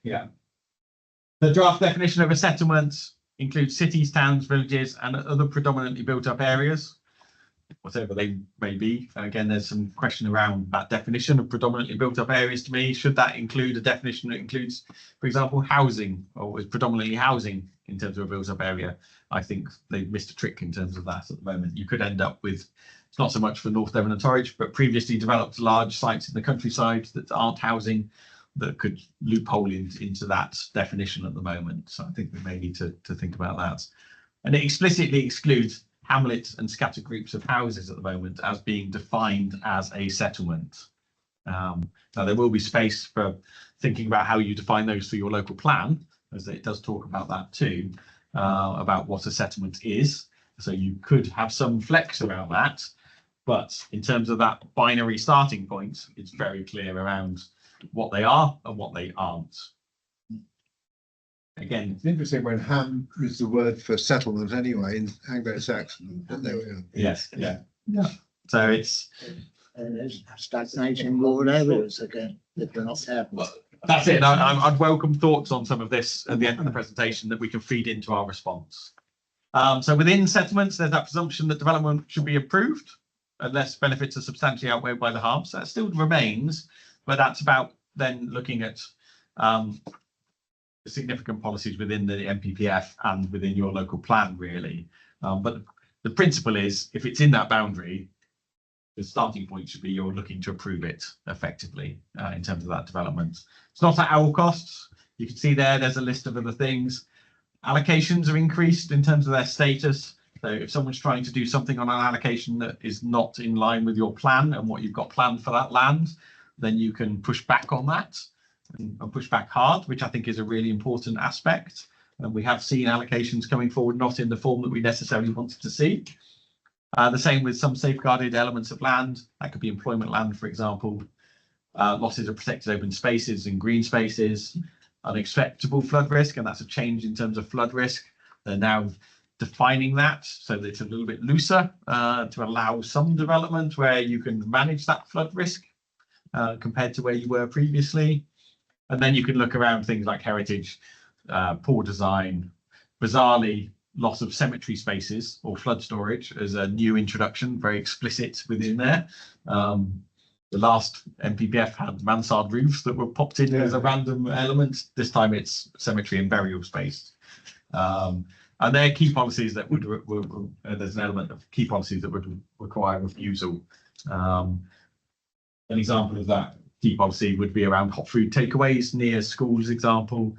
The draft definition of a settlement includes cities, towns, villages, and other predominantly built up areas, whatever they may be. And again, there's some question around that definition of predominantly built up areas to me. Should that include a definition that includes, for example, housing, or is predominantly housing in terms of a built up area? I think they've missed a trick in terms of that at the moment. You could end up with, it's not so much for North Devon and Torwich, but previously developed large sites in the countryside that aren't housing that could loophole into that definition at the moment. So I think we may need to think about that. And it explicitly excludes hamlets and scattered groups of houses at the moment as being defined as a settlement. Now there will be space for thinking about how you define those through your local plan, as it does talk about that too, about what a settlement is. So you could have some flex around that, but in terms of that binary starting point, it's very clear around what they are and what they aren't. Again, It's interesting when ham is the word for settlement anyway in Anglo-Saxon. There we go. yes, yeah. So it's There's stagnating rural areas again that we're not having. Well, That's it. I'd welcome thoughts on some of this at the end of the presentation that we can feed into our response. So within settlements, there's that presumption that development should be approved unless benefits are substantially outweighed by the harms. So that still remains, but that's about then looking at significant policies within the MPPF and within your local plan, really. But the principle is, if it's in that boundary, the starting point should be you're looking to approve it effectively in terms of that development. It's not at our costs. You can see there's a list of other things. Allocations are increased in terms of their status. So if someone's trying to do something on an allocation that is not in line with your plan and what you've got planned for that land, then you can push back on that and push back hard, which I think is a really important aspect. And we have seen allocations coming forward not in the form that we necessarily wanted to see. The same with some safeguarded elements of land. That could be employment land, for example. Losses of protected open spaces and green spaces. Unacceptable flood risk, and that's a change in terms of flood risk. They're now defining that so that it's a little bit looser to allow some development where you can manage that flood risk compared to where you were previously. And then you can look around things like heritage, poor design, bizarrely loss of cemetery spaces or flood storage as a new introduction, very explicit within there. The last MPPF had mansard roofs that were popped in as a random element. This time it's cemetery and burial space. And they're key policies that would, there's an element of key policies that would require refusal. An example of that key policy would be around hot food takeaways near schools, example,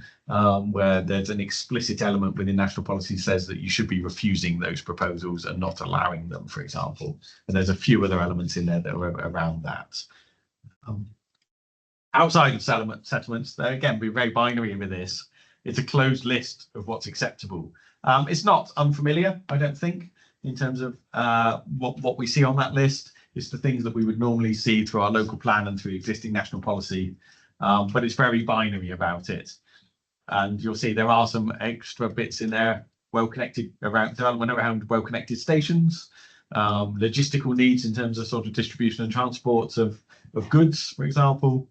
where there's an explicit element within national policy says that you should be refusing those proposals and not allowing them, for example. And there's a few other elements in there that are around that. Outside of settlements, there again, be very binary with this. It's a closed list of what's acceptable. It's not unfamiliar, I don't think, in terms of what we see on that list. It's the things that we would normally see through our local plan and through existing national policy, but it's very binary about it. And you'll see there are some extra bits in there, well-connected around development around well-connected stations, logistical needs in terms of sort of distribution and transport of goods, for example.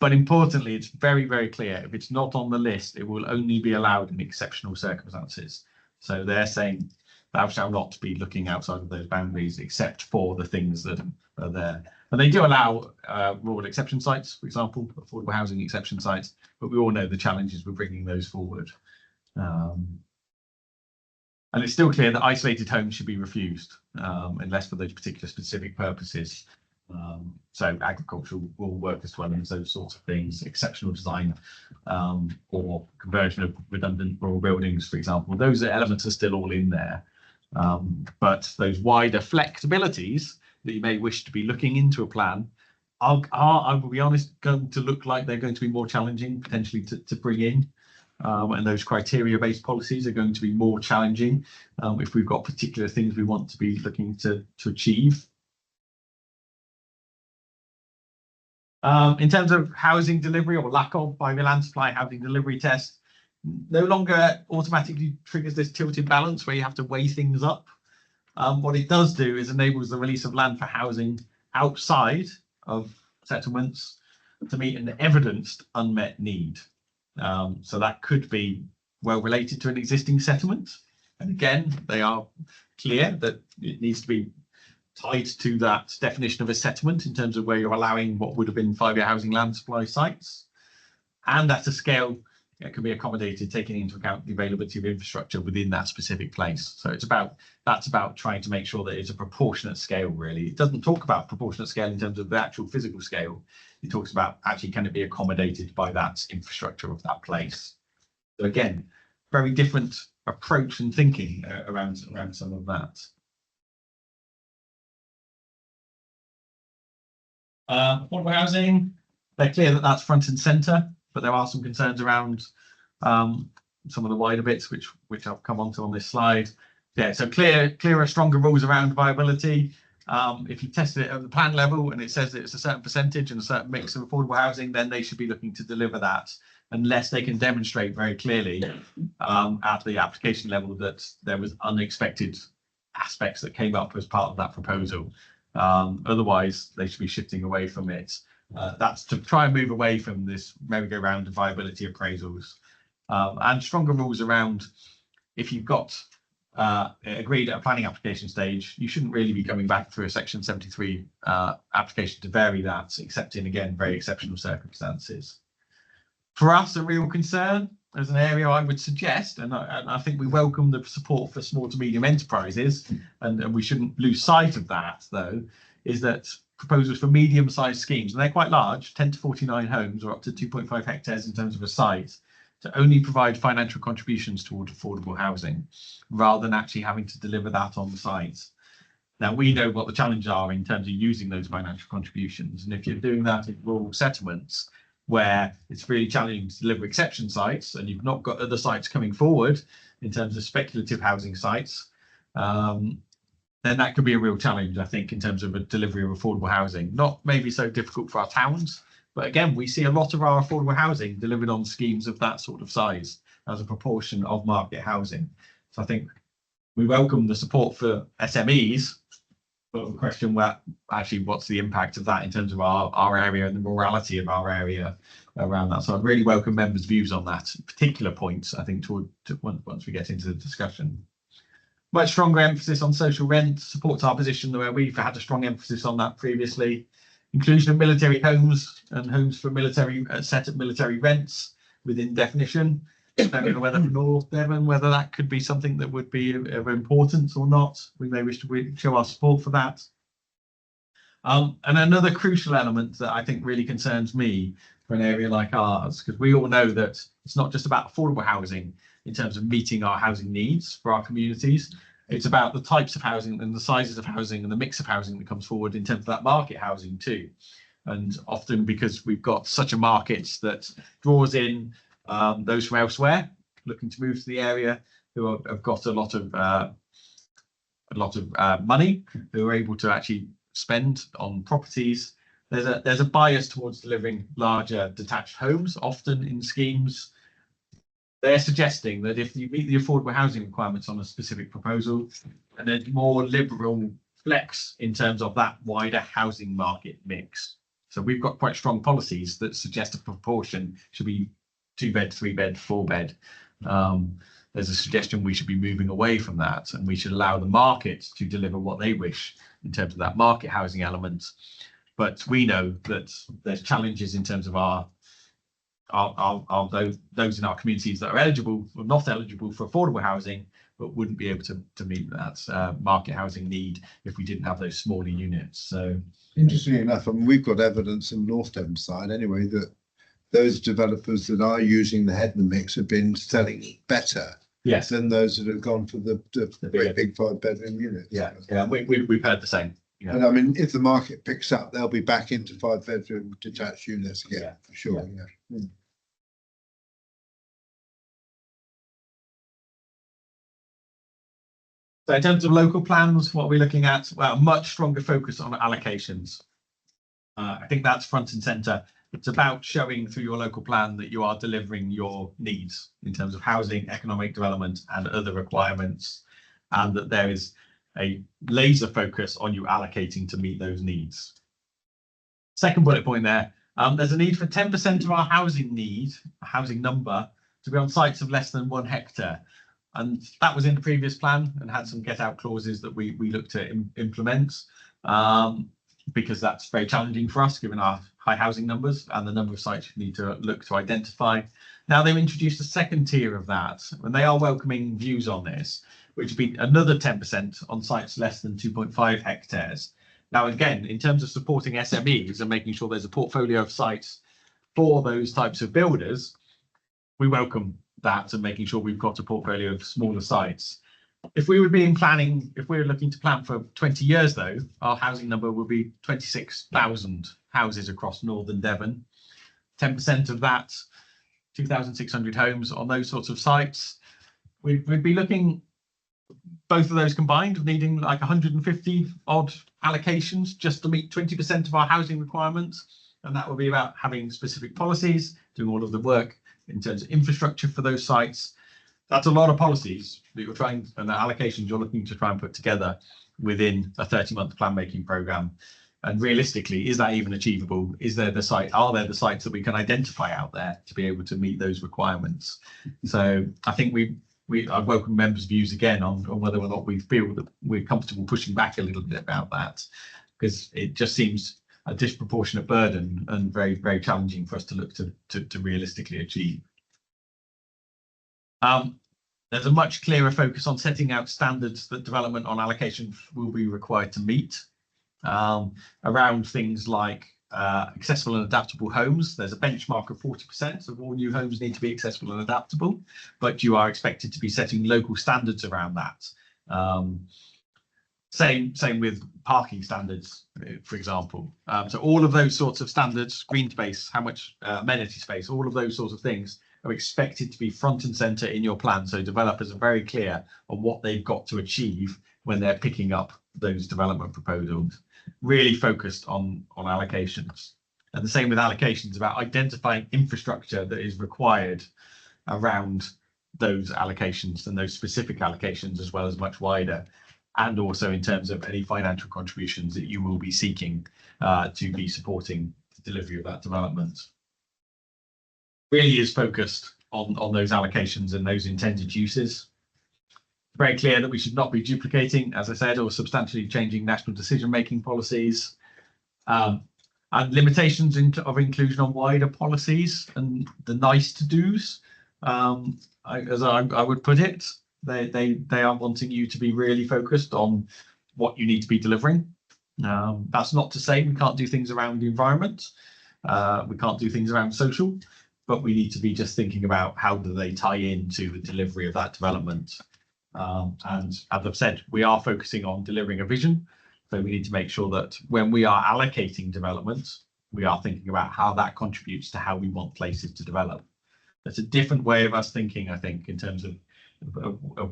But importantly, it's very, very clear if it's not on the list, it will only be allowed in exceptional circumstances. So they're saying thou shalt not be looking outside of those boundaries except for the things that are there. And they do allow rural exception sites, for example, affordable housing exception sites, but we all know the challenges with bringing those forward. And it's still clear that isolated homes should be refused unless for those particular specific purposes. So agricultural, rural workers dwellings, those sorts of things, exceptional design or conversion of redundant rural buildings, for example, those elements are still all in there. But those wider flexibilities that you may wish to be looking into a plan are, I will be honest, going to look like they're going to be more challenging potentially to bring in. And those criteria-based policies are going to be more challenging if we've got particular things we want to be looking to achieve. In terms of housing delivery or lack of by the land supply housing delivery test, no longer automatically triggers this tilted balance where you have to weigh things up. What it does do is enables the release of land for housing outside of settlements to meet an evidenced unmet need. So that could be well related to an existing settlement. And again, they are clear that it needs to be tied to that definition of a settlement in terms of where you're allowing what would have been 5-year housing land supply sites. And at a scale that can be accommodated, taking into account the availability of infrastructure within that specific place. So that's about trying to make sure that it's a proportionate scale, really. It doesn't talk about proportionate scale in terms of the actual physical scale. It talks about actually can it be accommodated by that infrastructure of that place. So again, very different approach and thinking around some of that. Affordable housing, they're clear that that's front and centre, but there are some concerns around some of the wider bits, which I'll come onto on this slide. Yeah, so clearer, stronger rules around viability. If you test it at the plan level and it says that it's a certain percentage and a certain mix of affordable housing, then they should be looking to deliver that, unless they can demonstrate very clearly at the application level that there was unexpected aspects that came up as part of that proposal. Otherwise, they should be shifting away from it. That's to try and move away from this merry-go-round of viability appraisals, and stronger rules around if you've got agreed at a planning application stage, you shouldn't really be coming back through a section 73 application to vary that, except in, again, very exceptional circumstances. For us, a real concern as an area I would suggest, and I think we welcome the support for small to medium enterprises, and we shouldn't lose sight of that, though, is that proposals for medium-sized schemes, and they're quite large, 10 to 49 homes or up to 2.5 hectares in terms of a site, to only provide financial contributions toward affordable housing, rather than actually having to deliver that on the site. Now, we know what the challenges are in terms of using those financial contributions, and if you're doing that in rural settlements, where it's really challenging to deliver exception sites, and you've not got other sites coming forward in terms of speculative housing sites, then that could be a real challenge, I think, in terms of a delivery of affordable housing. Not maybe so difficult for our towns, but again, we see a lot of our affordable housing delivered on schemes of that sort of size as a proportion of market housing. So I think we welcome the support for SMEs, but we question what's the impact of that in terms of our area and the morality of our area around that. So I really welcome members' views on that particular point, I think, once we get into the discussion. Much stronger emphasis on social rent supports our position, where we've had a strong emphasis on that previously. Inclusion of military homes and homes for military set at military rents within definition. I don't know whether for North Devon, whether that could be something that would be of importance or not. We may wish to show our support for that. And another crucial element that I think really concerns me for an area like ours, because we all know that it's not just about affordable housing in terms of meeting our housing needs for our communities. It's about the types of housing and the sizes of housing and the mix of housing that comes forward in terms of that market housing too. And often because we've got such a market that draws in those from elsewhere looking to move to the area, who have got a lot of money, who are able to actually spend on properties. There's a bias towards delivering larger detached homes, often in schemes. They're suggesting that if you meet the affordable housing requirements on a specific proposal, and there's more liberal flex in terms of that wider housing market mix. So we've got quite strong policies that suggest a proportion should be 2-bed, 3-bed, 4-bed. There's a suggestion we should be moving away from that, and we should allow the market to deliver what they wish in terms of that market housing element. But we know that there's challenges in terms of those in our communities that are eligible or not eligible for affordable housing, but wouldn't be able to meet that market housing need if we didn't have those smaller units. So interestingly enough, I mean, we've got evidence on North Devon side anyway that those developers that are using the Headman mix have been selling better, yes, than those that have gone for the very big 5-bedroom units. Yeah, we've heard the same. Yeah. And I mean, if the market picks up, they'll be back into 5-bedroom detached units again, Yeah, for sure. yeah. Yeah. So in terms of local plans, what are we looking at? Well, a much stronger focus on allocations. I think that's front and centre. It's about showing through your local plan that you are delivering your needs in terms of housing, economic development and other requirements, and that there is a laser focus on you allocating to meet those needs. Second bullet point there, there's a need for 10% of our housing number, to be on sites of less than 1 hectare. And that was in the previous plan and had some get out clauses that we looked to implement, because that's very challenging for us given our high housing numbers and the number of sites we need to look to identify. Now they've introduced a second tier of that, and they are welcoming views on this, which would be another 10% on sites less than 2.5 hectares. Now, again, in terms of supporting SMEs and making sure there's a portfolio of sites for those types of builders, we welcome that and making sure we've got a portfolio of smaller sites. If we were looking to plan for 20 years, though, our housing number would be 26,000 houses across northern Devon. 10% of that, 2,600 homes on those sorts of sites. We'd be looking, both of those combined, needing like 150 odd allocations just to meet 20% of our housing requirements. And that would be about having specific policies, doing all of the work in terms of infrastructure for those sites. That's a lot of policies that you're trying, and the allocations you're looking to try and put together within a 30-month plan making programme. And realistically, is that even achievable? Are there the sites that we can identify out there to be able to meet those requirements? So I think I welcome members' views again on whether or not we feel that we're comfortable pushing back a little bit about that, because it just seems a disproportionate burden and very, very challenging for us to look to realistically achieve. There's a much clearer focus on setting out standards that development on allocation will be required to meet, around things like accessible and adaptable homes. There's a benchmark of 40% of all new homes need to be accessible and adaptable, but you are expected to be setting local standards around that. Same with parking standards, for example. So all of those sorts of standards, green space, how much amenity space, all of those sorts of things are expected to be front and center in your plan. So developers are very clear on what they've got to achieve when they're picking up those development proposals, really focused on allocations. And the same with allocations, about identifying infrastructure that is required around those allocations and those specific allocations, as well as much wider. And also in terms of any financial contributions that you will be seeking to be supporting the delivery of that development. Really is focused on those allocations and those intended uses. Very clear that we should not be duplicating, as I said, or substantially changing national decision-making policies. And limitations of inclusion on wider policies and the nice to do's, as I would put it. They are wanting you to be really focused on what you need to be delivering. That's not to say we can't do things around the environment. We can't do things around social, but we need to be just thinking about how do they tie into the delivery of that development. And as I've said, we are focusing on delivering a vision. So we need to make sure that when we are allocating developments, we are thinking about how that contributes to how we want places to develop. That's a different way of us thinking, I think, in terms of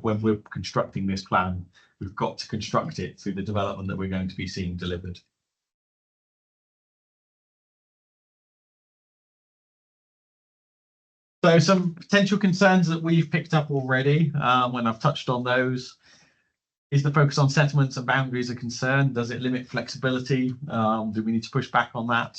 when we're constructing this plan. We've got to construct it through the development that we're going to be seeing delivered. So some potential concerns that we've picked up already, when I've touched on those, is the focus on settlements and boundaries a concern? Does it limit flexibility? Do we need to push back on that?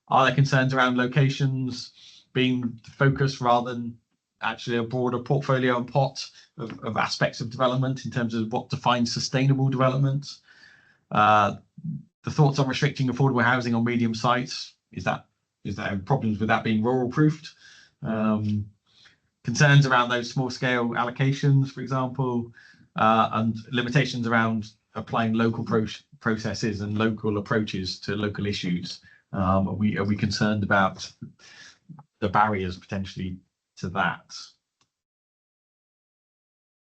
Are there concerns around locations being the focus rather than actually a broader portfolio and pot of aspects of development in terms of what defines sustainable development? The thoughts on restricting affordable housing on medium sites, is there problems with that being rural proofed? Concerns around those small scale allocations, for example, and limitations around applying local processes and local approaches to local issues. Are we concerned about the barriers potentially to that?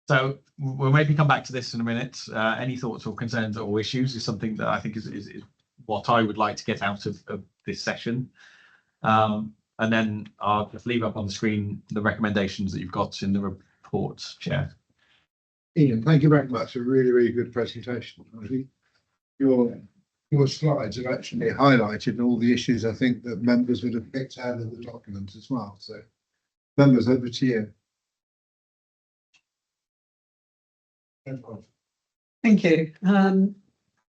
So we'll maybe come back to this in a minute. Any thoughts or concerns or issues is something that I think is what I would like to get out of this session. And then I'll just leave up on the screen the recommendations that you've got in the report, Chair. Ian, thank you very much. A really, really good presentation. I think your slides have actually highlighted all the issues I think that members would have picked out of the document as well. So, members, over to you. Thank you.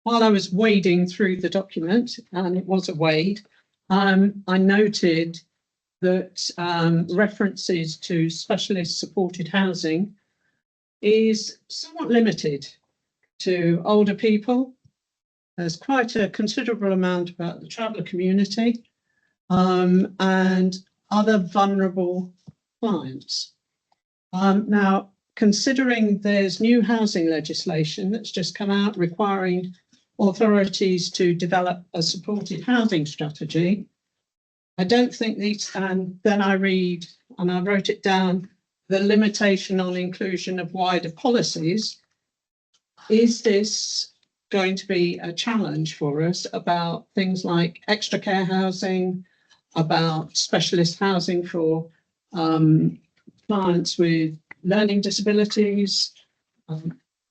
While I was wading through the document, and it was a wade, I noted that references to specialist supported housing is somewhat limited to older people. There's quite a considerable amount about the traveller community and other vulnerable clients. Now, considering there's new housing legislation that's just come out requiring authorities to develop a supported housing strategy, I don't think these, and then I read, and I wrote it down, the limitation on inclusion of wider policies. Is this going to be a challenge for us about things like extra care housing, about specialist housing for clients with learning disabilities,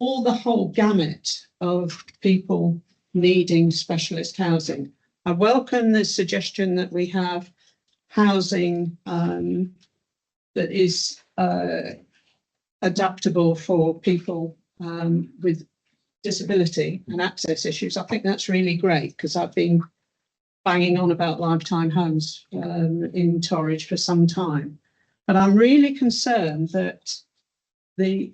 all the whole gamut of people needing specialist housing? I welcome the suggestion that we have housing that is adaptable for people with disability and access issues, I think that's really great, because I've been banging on about lifetime homes in Torridge for some time. But I'm really concerned that the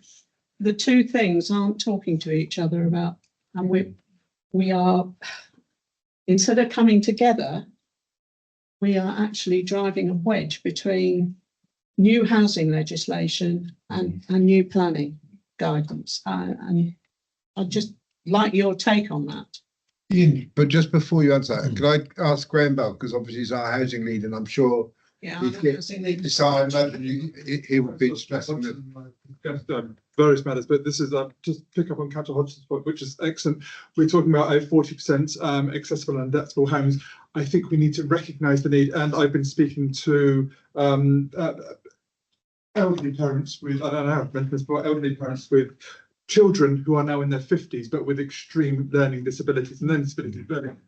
two things aren't talking to each other about, and we are, instead of coming together, we are actually driving a wedge between new housing legislation and new planning guidance. And I'd just like your take on that. Ian, but just before you answer that, could I ask Graham Bell, because obviously he's our housing lead, and I'm sure Yeah, so I imagine he would be stressing that. Various matters, but this is just pick up on Councillor Hodgson's point, which is excellent. We're talking about a 40% accessible and adaptable homes. I think we need to recognise the need, and I've been speaking to elderly parents with, I don't know, I've mentioned this before, elderly parents with children who are now in their 50s, but with extreme learning disabilities and then disability learning.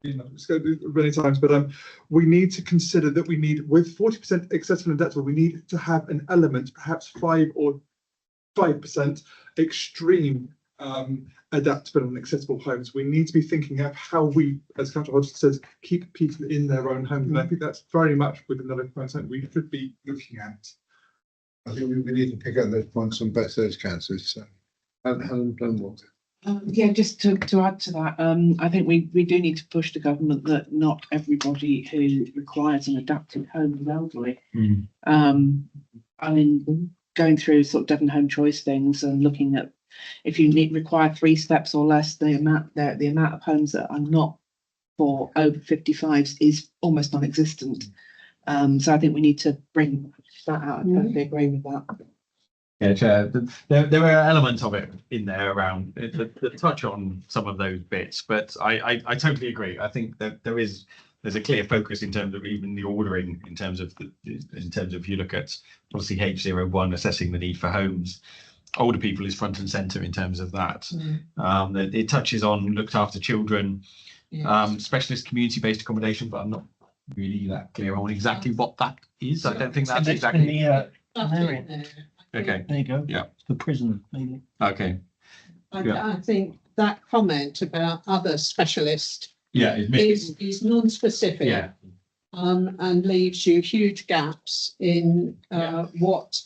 It's going to be many times, but we need to consider that we need, with 40% accessible and adaptable, we need to have an element, perhaps 5 or 5% extreme adaptable and accessible homes. We need to be thinking of how we, as Councillor Hodgson says, keep people in their own homes, and I think that's very much within the local plan we should be looking at. I think we need to pick up those points on both those councils. So, Helen Blumwater. Yeah, just to add to that, I think we do need to push the government that not everybody who requires an adapted home is elderly. I mean, going through sort of Devon Home Choice things and looking at if you require 3 steps or less, the amount of homes that are not for over 55s is almost non-existent. So I think we need to bring that out. I totally agree with that. Yeah, Chair, there were elements of it in there around the touch on some of those bits, but I totally agree. I think that there's a clear focus in terms of even the ordering, in terms of if you look at policy H01 assessing the need for homes, older people is front and centre in terms of that. It touches on looked after children, specialist community-based accommodation, but I'm not really that clear on exactly what that is. I don't think that's exactly. Okay. There you go. Yeah. The prison, maybe. Okay. I think that comment about other specialist Yeah. is non-specific. Yeah. And leaves you huge gaps in what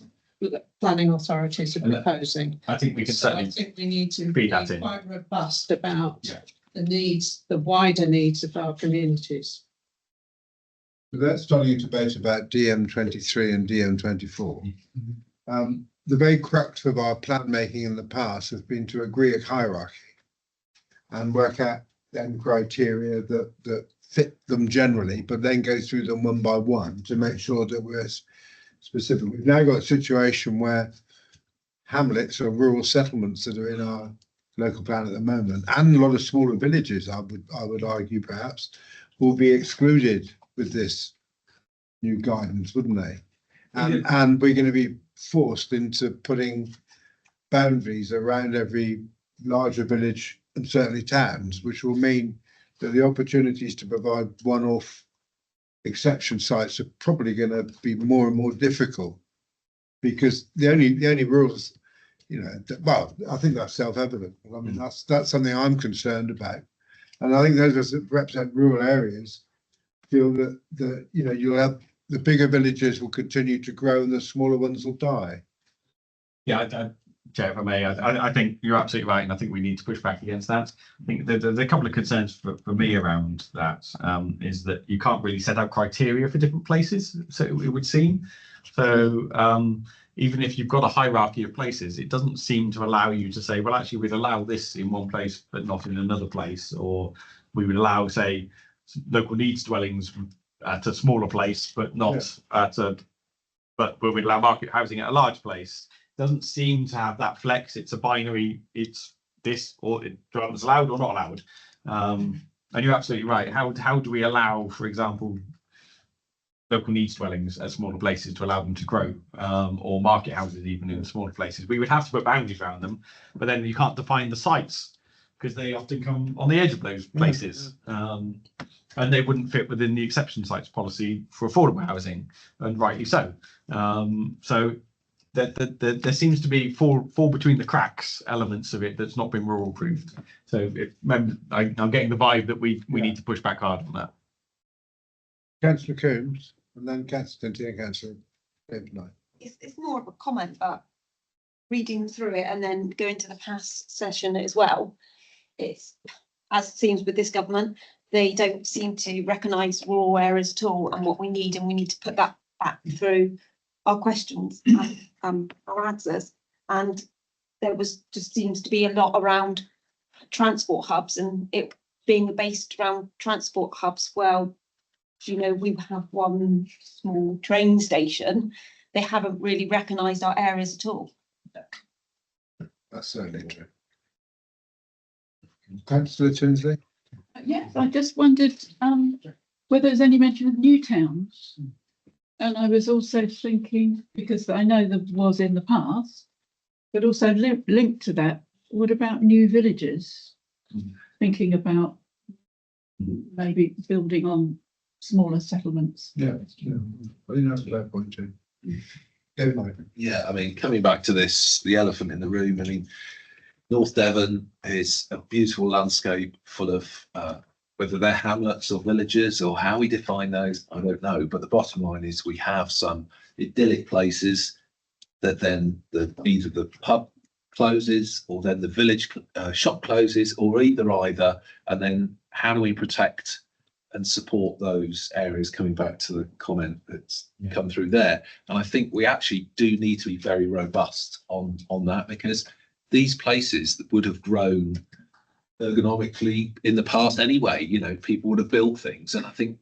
planning authorities are proposing. I think we can So certainly. I think we need to feed be that in. quite robust about the needs, the wider needs of our communities. Without starting a debate about DM23 and DM24, the very crux of our plan making in the past has been to agree a hierarchy and work out then criteria that fit them generally, but then go through them one by one to make sure that we're specific. We've now got a situation where hamlets or rural settlements that are in our local plan at the moment, and a lot of smaller villages, I would argue perhaps, will be excluded with this new guidance, wouldn't they? And we're going to be forced into putting boundaries around every larger village and certainly towns, which will mean that the opportunities to provide one-off exception sites are probably going to be more and more difficult, because the only rules, well, I think that's self-evident. I mean, that's something I'm concerned about, and I think those that represent rural areas feel that you'll have the bigger villages will continue to grow and the smaller ones will die. Yeah, Chair, if I may, I think you're absolutely right, and I think we need to push back against that. I think there's a couple of concerns for me around that, is that you can't really set out criteria for different places, so it would seem. So even if you've got a hierarchy of places, it doesn't seem to allow you to say, well, actually, we'd allow this in one place, but not in another place, or we would allow, say, local needs dwellings at a smaller place, but not but we'd allow market housing at a large place. Doesn't seem to have that flex. It's a binary. It's this, or it's allowed or not allowed. And you're absolutely right. How do we allow, for example, local needs dwellings at smaller places to allow them to grow, or market houses even in smaller places? We would have to put boundaries around them, but then you can't define the sites because they often come on the edge of those places. And they wouldn't fit within the exception sites policy for affordable housing, and rightly so. So there seems to be fall between the cracks elements of it that's not been rural proofed. So I'm getting the vibe that we need to push back hard on that. Councillor Coombs and then Councillor James Knight. It's more of a comment, but reading through it and then going to the past session as well, it's, as it seems with this government, they don't seem to recognise rural areas at all and what we need, and we need to put that back through our questions and our answers. And there just seems to be a lot around transport hubs, and it being based around transport hubs. Well, you know, we have one small train station. They haven't really recognised our areas at all. That's certainly true. Councillor Tinsley. Yes, I just wondered whether there's any mention of new towns. And I was also thinking, because I know there was in the past, but also linked to that, what about new villages? Thinking about maybe building on smaller settlements. Yeah, I think that's a fair point too. Yeah, I mean, coming back to this, the elephant in the room, I mean, North Devon is a beautiful landscape full of, whether they're hamlets or villages or how we define those, I don't know. But the bottom line is we have some idyllic places that then either the pub closes or then the village shop closes, or either. And then how do we protect and support those areas? Coming back to the comment that's come through there. And I think we actually do need to be very robust on that, because these places that would have grown ergonomically in the past anyway, you know, people would have built things. And I think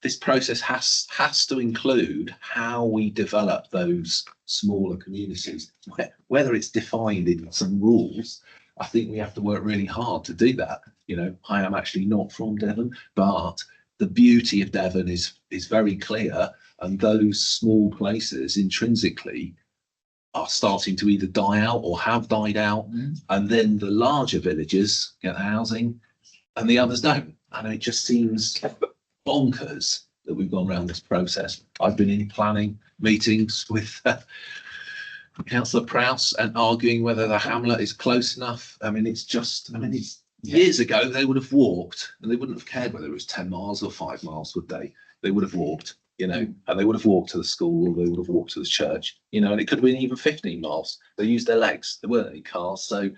this process has to include how we develop those smaller communities, whether it's defined in some rules. I think we have to work really hard to do that. You know, I am actually not from Devon, but the beauty of Devon is very clear, and those small places intrinsically are starting to either die out or have died out, and then the larger villages get housing and the others don't. And it just seems bonkers that we've gone around this process. I've been in planning meetings with Councillor Prowse and arguing whether the hamlet is close enough. I mean, it's years ago they would have walked, and they wouldn't have cared whether it was 10 miles or 5 miles, would they? They would have walked. You know, and they would have walked to the school, or they would have walked to the church, you know, and it could have been even 15 miles. They used their legs. There weren't any cars. So,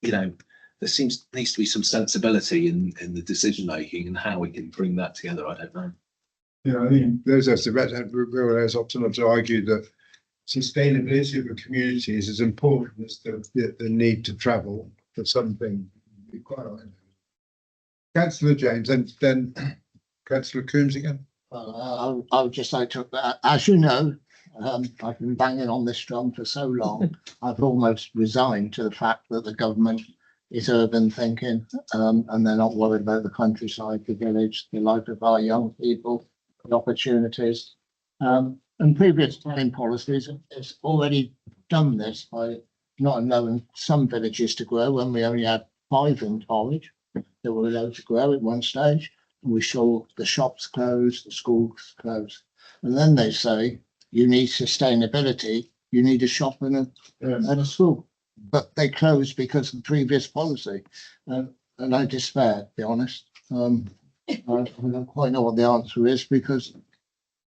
you know, there needs to be some sensibility in the decision making, and how we can bring that together, I don't know. Yeah, I think those as the red rural areas often have to argue that sustainability of a community is as important as the need to travel for something. Quite right. Councillor James, and then Councillor Coombs again. Well, I would just like to, as you know, I've been banging on this drum for so long, I've almost resigned to the fact that the government is urban thinking, and they're not worried about the countryside, the village, the life of our young people, the opportunities. And previous planning policies has already done this by not allowing some villages to grow when we only had 5 in College that were allowed to grow at one stage. We saw the shops close, the schools close, and then they say you need sustainability, you need a shop and a school, but they closed because of the previous policy, and I despair, to be honest. I don't quite know what the answer is, because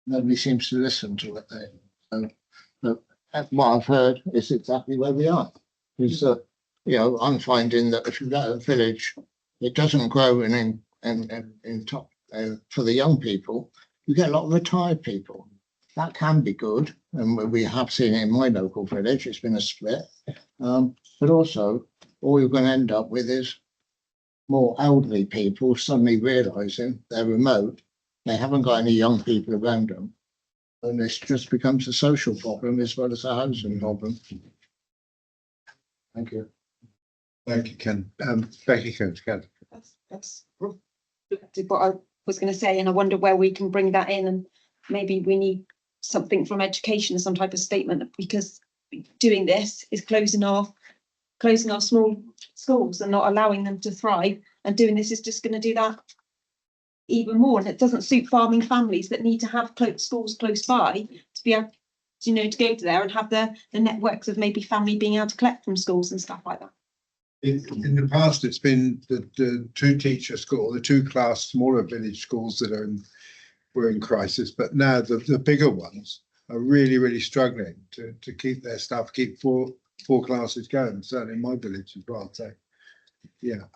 nobody seems to listen to it. But what I've heard is exactly where we are. Is that, you know, I'm finding that if you've got a village, it doesn't grow in top for the young people. You get a lot of retired people. That can be good, and we have seen it in my local village. It's been a split, but also all you're going to end up with is more elderly people suddenly realising they're remote. They haven't got any young people around them, and this just becomes a social problem as well as a housing problem. Thank you. Thank you, Ken. Becky, Ken. That's what I was going to say, and I wonder where we can bring that in, and maybe we need something from education, some type of statement, because doing this is closing our small schools and not allowing them to thrive, and doing this is just going to do that even more, and it doesn't suit farming families that need to have schools close by to be able you know, to go to there and have the networks of maybe family being able to collect from schools and stuff like that. In the past, it's been the two teacher school, the two class smaller village schools that were in crisis, but now the bigger ones are really struggling to keep their staff, keep four classes going, certainly in my village as well. So yeah,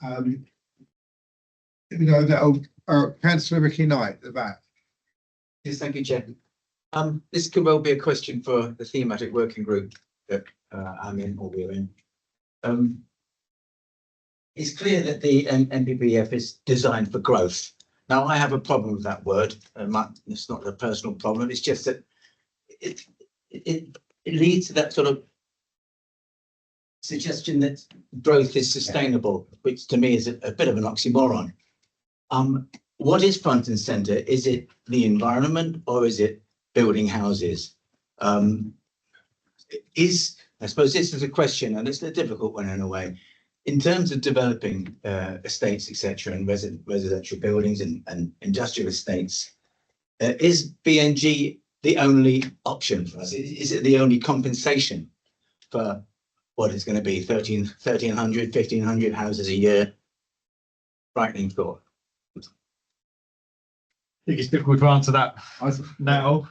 you know, that Councillor Ricky Knight at the back. Yes, thank you, Chair. This could well be a question for the thematic working group that I'm in or we're in. It's clear that the NPPF is designed for growth. Now, I have a problem with that word. It's not a personal problem. It's just that it leads to that sort of suggestion that growth is sustainable, which to me is a bit of an oxymoron. What is front and centre? Is it the environment or is it building houses? I suppose this is a question, and it's a difficult one in a way. In terms of developing estates, etc., and residential buildings and industrial estates, is BNG the only option for us? Is it the only compensation for what is going to be 1,300, 1,500 houses a year? Frightening thought. I think it's difficult to answer that now.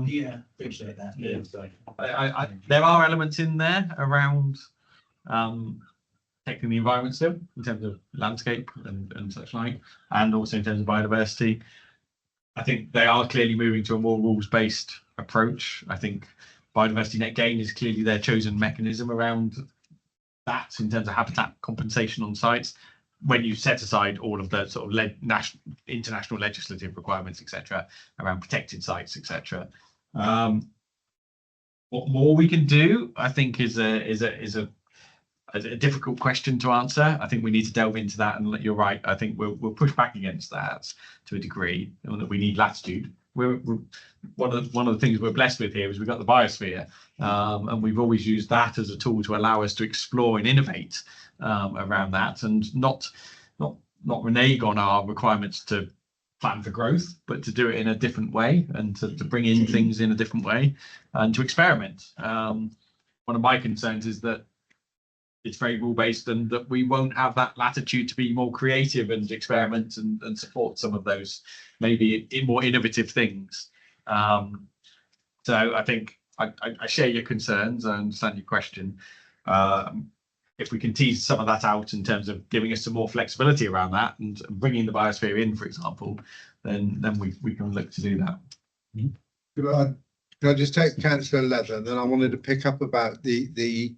Yeah, appreciate that. Yeah. There are elements in there around protecting the environment still, in terms of landscape and such like, and also in terms of biodiversity. I think they are clearly moving to a more rules-based approach. I think biodiversity net gain is clearly their chosen mechanism around that in terms of habitat compensation on sites. When you set aside all of the sort of international legislative requirements, etc., around protected sites, etc. What more we can do, I think, is a difficult question to answer. I think we need to delve into that, and you're right. I think we'll push back against that to a degree, and that we need latitude. We're one of the things we're blessed with here is we've got the biosphere, and we've always used that as a tool to allow us to explore and innovate around that, and not renege on our requirements to plan for growth, but to do it in a different way and to bring in things in a different way and to experiment. One of my concerns is that it's very rule-based and that we won't have that latitude to be more creative and experiment and support some of those maybe more innovative things. So I think I share your concerns. I understand your question. If we can tease some of that out in terms of giving us some more flexibility around that and bringing the biosphere in, for example, then we can look to do that. Could I just take Councillor Leather? Then I wanted to pick up about the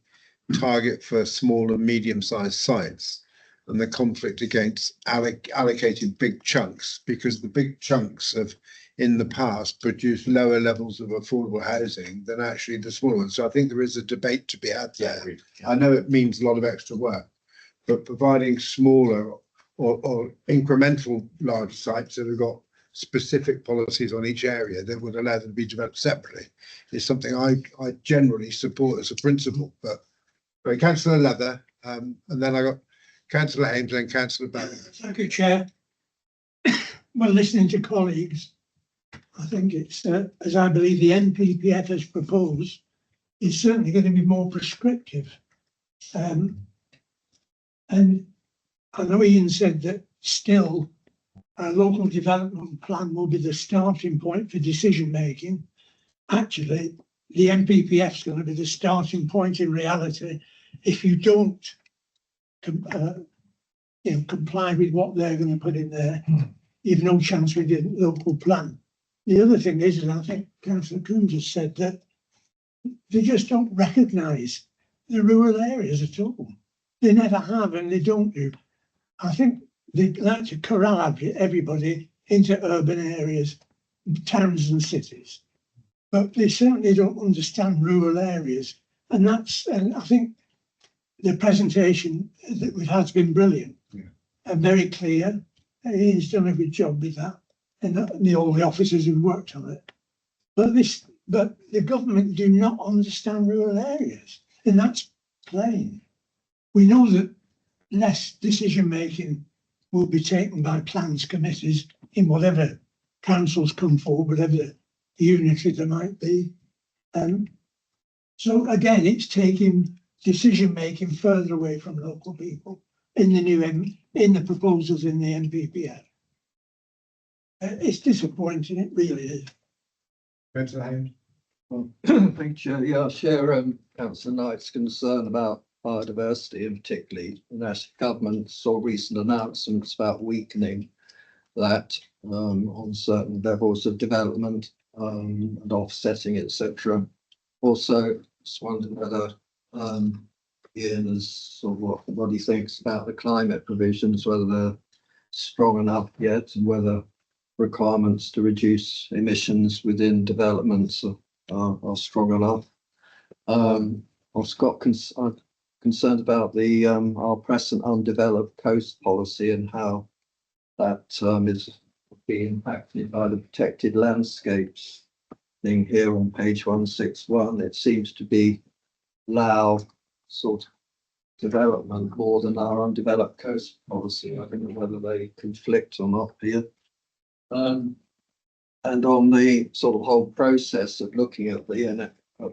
target for small and medium-sized sites and the conflict against allocating big chunks, because the big chunks have in the past produced lower levels of affordable housing than actually the smaller ones. So I think there is a debate to be had there. I know it means a lot of extra work, but providing smaller or incremental large sites that have got specific policies on each area that would allow them to be developed separately is something I generally support as a principle. But Councillor Leather, and then I got Councillor Hames and Councillor Barry. Thank you, Chair. Well, listening to colleagues, I think it's, as I believe the NPPF has proposed, is certainly going to be more prescriptive. And I know Ian said that still a local development plan will be the starting point for decision making. Actually, the NPPF is going to be the starting point in reality. If you don't comply with what they're going to put in there, you've no chance with your local plan. The other thing is, and I think Councillor Coombs has said, that they just don't recognise the rural areas at all. They never have, and they don't do. I think they like to corral everybody into urban areas, towns and cities, but they certainly don't understand rural areas. And I think the presentation that we've had has been brilliant and very clear. He's done a good job with that, and all the officers who worked on it. But the government do not understand rural areas, and that's plain. We know that less decision making will be taken by plans committees in whatever councils come forward, whatever unity there might be. So again, it's taking decision making further away from local people in the in the proposals in the NPPF. It's disappointing, it really is. Councillor Thank you. Yeah, I share Councillor Knight's concern about biodiversity and particularly national government's or recent announcements about weakening that on certain levels of development and offsetting, etc. Also, just wondered whether Ian is sort of what he thinks about the climate provisions, whether they're strong enough yet, and whether requirements to reduce emissions within developments are strong enough. I've got concerned about the our present undeveloped coast policy and how that is being impacted by the protected landscapes thing here on page 161. It seems to be allow sort of development more than our undeveloped coast policy. I don't know whether they conflict or not here. And on the sort of whole process of looking at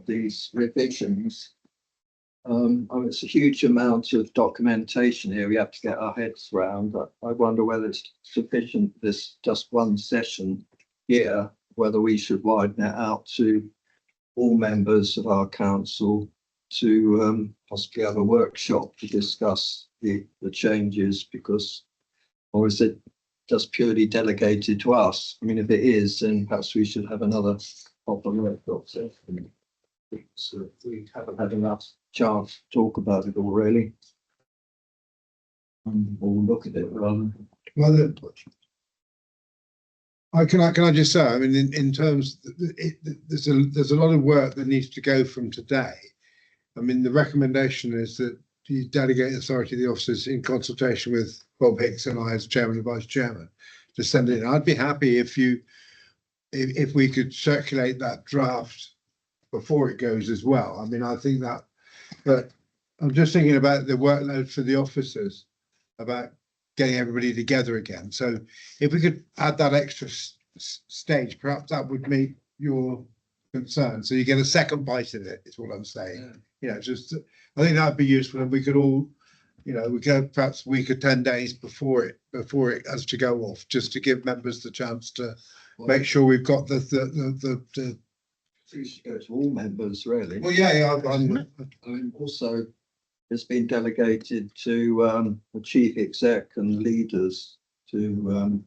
these revisions, it's a huge amount of documentation here. We have to get our heads around. I wonder whether it's sufficient this just one session here, whether we should widen it out to all members of our council to possibly have a workshop to discuss the changes, because, or is it just purely delegated to us? I mean, if it is, then perhaps we should have another proper workshop session. So we haven't had enough chance to talk about it all, really. We'll look at it rather. Well, can I just say, I mean, in terms, there's a lot of work that needs to go from today. I mean, the recommendation is that you delegate authority to the officers in consultation with Bob Hicks and I as chairman and vice chairman to send it in. I'd be happy if we could circulate that draft before it goes as well. I mean, I think that, but I'm just thinking about the workload for the officers, about getting everybody together again. So if we could add that extra stage, perhaps that would meet your concern. So you get a second bite at it, is what I'm saying. Yeah. Just, I think that'd be useful, and we could all, we go perhaps a week or 10 days before it has to go off, just to give members the chance to make sure we've got the We should go to all members, really. Well, yeah. I mean, also, it's been delegated to the chief exec and leaders to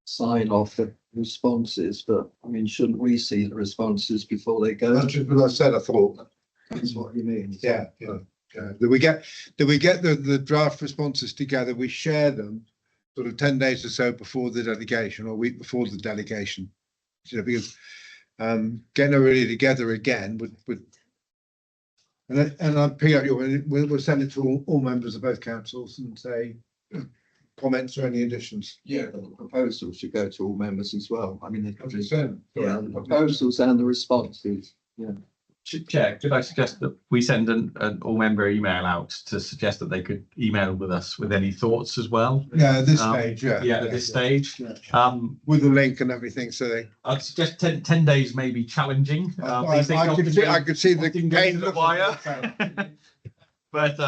sign off the responses, but I mean, shouldn't we see the responses before they go? That's just what I said. I thought That's what you mean. Yeah. Do we get the draft responses together? We share them sort of 10 days or so before the delegation, or a week before the delegation. Because getting everybody together again would and I'll pick up we'll send it to all members of both councils and say comments or any additions. Yeah, the proposals should go to all members as well. I mean, the Yeah, proposals and the responses. Yeah. Chair, could I suggest that we send an all-member email out to suggest that they could email with us with any thoughts as well? Yeah, at this stage, yeah. Yeah, at this stage. With the link and everything, so I'd suggest 10 days may be challenging. I could see the pain the wire. But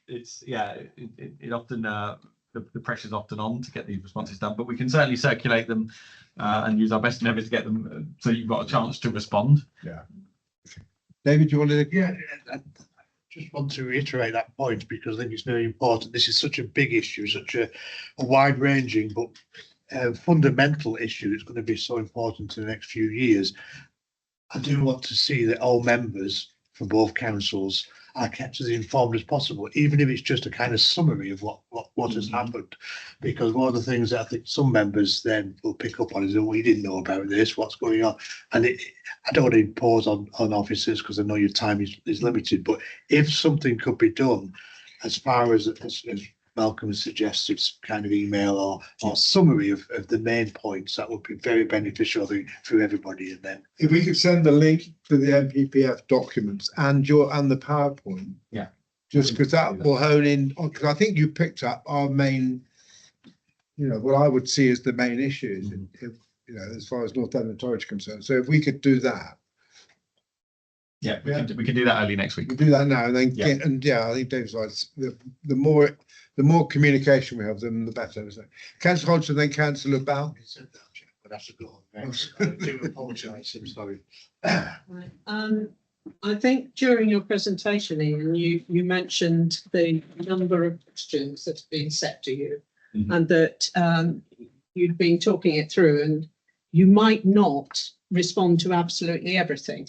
it's, it often, the pressure's often on to get these responses done, but we can certainly circulate them and use our best endeavours to get them so you've got a chance to respond. Yeah. David, do you want to? Yeah, I just want to reiterate that point because I think it's very important. This is such a big issue, such a wide-ranging but fundamental issue. It's going to be so important in the next few years. I do want to see that all members from both councils are kept as informed as possible, even if it's just a kind of summary of what has happened. Because one of the things that I think some members then will pick up on is, oh, we didn't know about this, what's going on. And I don't want to impose on officers because I know your time is limited, but if something could be done as far as Malcolm suggested, kind of email or summary of the main points, that would be very beneficial for everybody. And then if we could send the link to the NPPF documents and the PowerPoint, just because that will hone in on, because I think you picked up our main, what I would see as the main issues, as far as North End and Torwich are concerned. So if we could do that, Yeah, we can do that early next week. We'll do that now and then Yeah. I think Dave's right. The more communication we have, then the better, isn't it? Councillor Hodgson, then Councillor Bell. But that's a good one. I do apologise, I'm sorry. Right. I think during your presentation, Ian, you mentioned the number of questions that have been set to you, and that you'd been talking it through, and you might not respond to absolutely everything.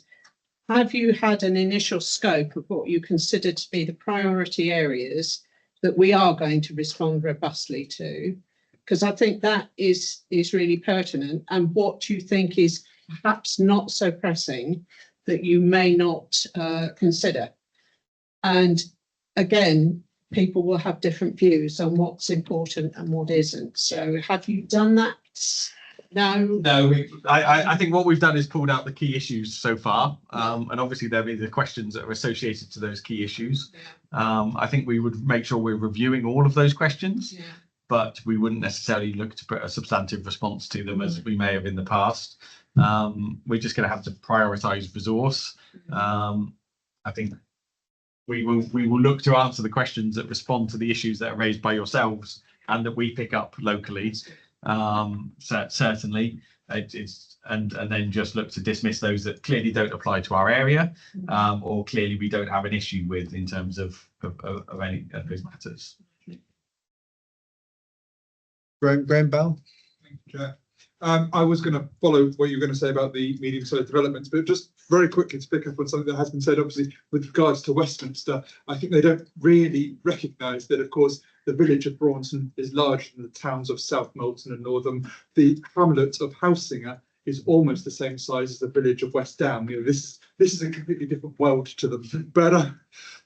Have you had an initial scope of what you consider to be the priority areas that we are going to respond robustly to? Because I think that is really pertinent, and what you think is perhaps not so pressing that you may not consider. And again, people will have different views on what's important and what isn't. So have you done that? No. I think what we've done is pulled out the key issues so far, and obviously there'll be the questions that are associated to those key issues. I think we would make sure we're reviewing all of those questions, but we wouldn't necessarily look to put a substantive response to them as we may have in the past. We're just going to have to prioritise resource. I think we will look to answer the questions that respond to the issues that are raised by yourselves and that we pick up locally. Certainly, and then just look to dismiss those that clearly don't apply to our area, or clearly we don't have an issue with in terms of any of those matters. Graham Bell. Thank you, Chair. I was going to follow what you were going to say about the medium-sized developments, but just very quickly to pick up on something that has been said, obviously, with regards to Westminster, I think they don't really recognise that, of course, the village of Braunton is larger than the towns of South Molton and Northam. The hamlet of Housinger is almost the same size as the village of West Down. You know, this is a completely different world to them.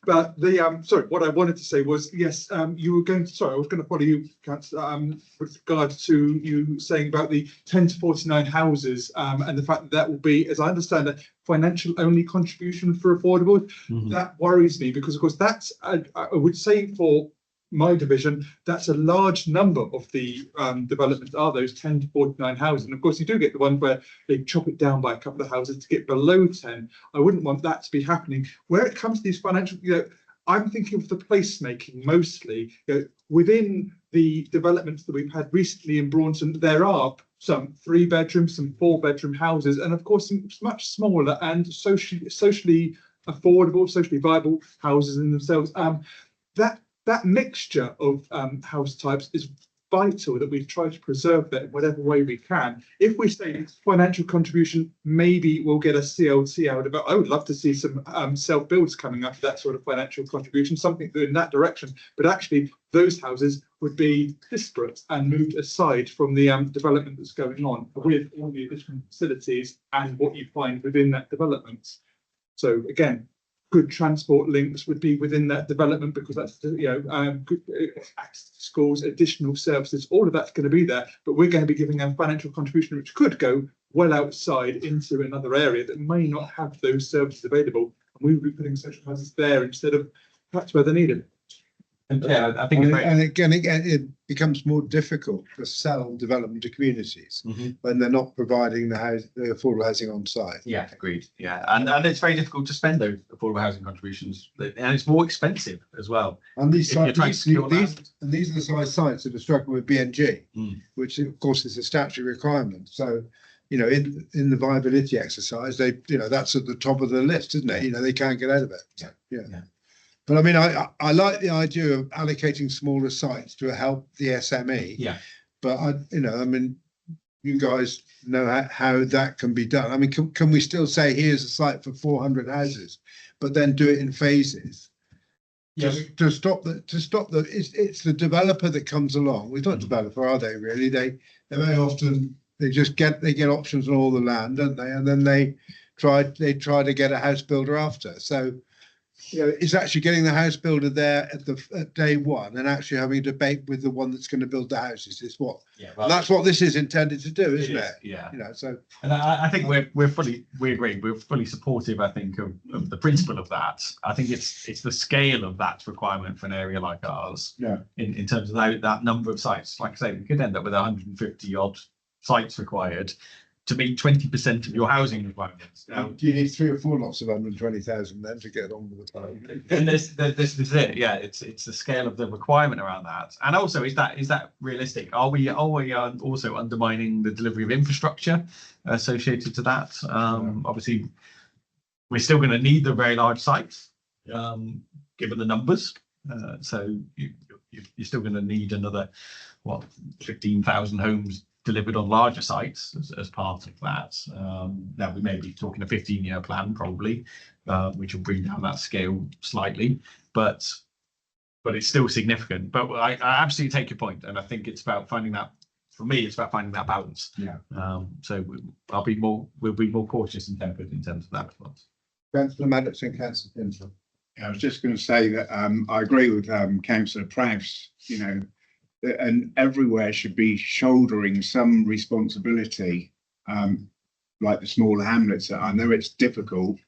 But the sorry, what I wanted to say was, yes, you were going to, sorry, I was going to follow you, Councillor, with regard to you saying about the 10 to 49 houses, and the fact that that will be, as I understand it, financial only contribution for affordable. That worries me because, of course, that's I would say for my division, that's a large number of the developments are those 10 to 49 houses. And of course, you do get the one where they chop it down by a couple of houses to get below 10. I wouldn't want that to be happening. Where it comes to these financial, I'm thinking of the placemaking mostly. Within the developments that we've had recently in Braunton, there are some 3-bedroom, some 4-bedroom houses, and of course, some much smaller and socially affordable, socially viable houses in themselves. That mixture of house types is vital, that we try to preserve that in whatever way we can. If we say financial contribution, maybe we'll get a CLT out of it. I would love to see some self-builds coming up, that sort of financial contribution, something in that direction. But actually, those houses would be disparate and moved aside from the development that's going on with all the additional facilities and what you find within that development. So again, good transport links would be within that development, because that's good access to schools, additional services, all of that's going to be there. But we're going to be giving a financial contribution which could go well outside into another area that may not have those services available, and we would be putting social houses there instead of perhaps where they're needed. And yeah, I think and again, it becomes more difficult to sell development to communities when they're not providing the affordable housing on site. Yeah, agreed. Yeah, and it's very difficult to spend those affordable housing contributions, and it's more expensive as well. And these If you're trying to secure these are the size sites that are struggling with BNG, which of course is a statutory requirement. So, in the viability exercise, that's at the top of the list, isn't it? They can't get out of it. Yeah. But I mean, I like the idea of allocating smaller sites to help the SME. Yeah. But you guys know how that can be done. I mean, can we still say here's a site for 400 houses, but then do it in phases? Yes. To stop it's the developer that comes along. Well, it's not developer, are they really? They very often they get options on all the land, don't they? And then they try to get a house builder after. So it's actually getting the house builder there at day one and actually having a debate with the one that's going to build the houses is what. Yeah, well, that's what this is intended to do, isn't it? Yeah. So. And I think we agree. We're fully supportive, I think, of the principle of that. I think it's the scale of that requirement for an area like ours. Yeah. In terms of that number of sites, like I say, we could end up with 150 odd sites required. to meet 20% of your housing requirements. Now, Do you need 3 or 4 lots of 120,000 then to get on with the plan? and this is it. Yeah, it's the scale of the requirement around that, and also is that realistic? Are we also undermining the delivery of infrastructure associated to that? Obviously, we're still going to need the very large sites, given the numbers. So you're still going to need another 15,000 homes delivered on larger sites as part of that. Now we may be talking a 15-year plan probably, which will bring down that scale slightly, but it's still significant. But I absolutely take your point, and I think it's about finding that. For me, it's about finding that balance. Yeah. So we'll be more cautious and tempered in terms of that response. Councillor Maddox and Councillor Pinson. I was just going to say that I agree with Councillor Prowse, and everywhere should be shouldering some responsibility, like the smaller hamlets. I know it's difficult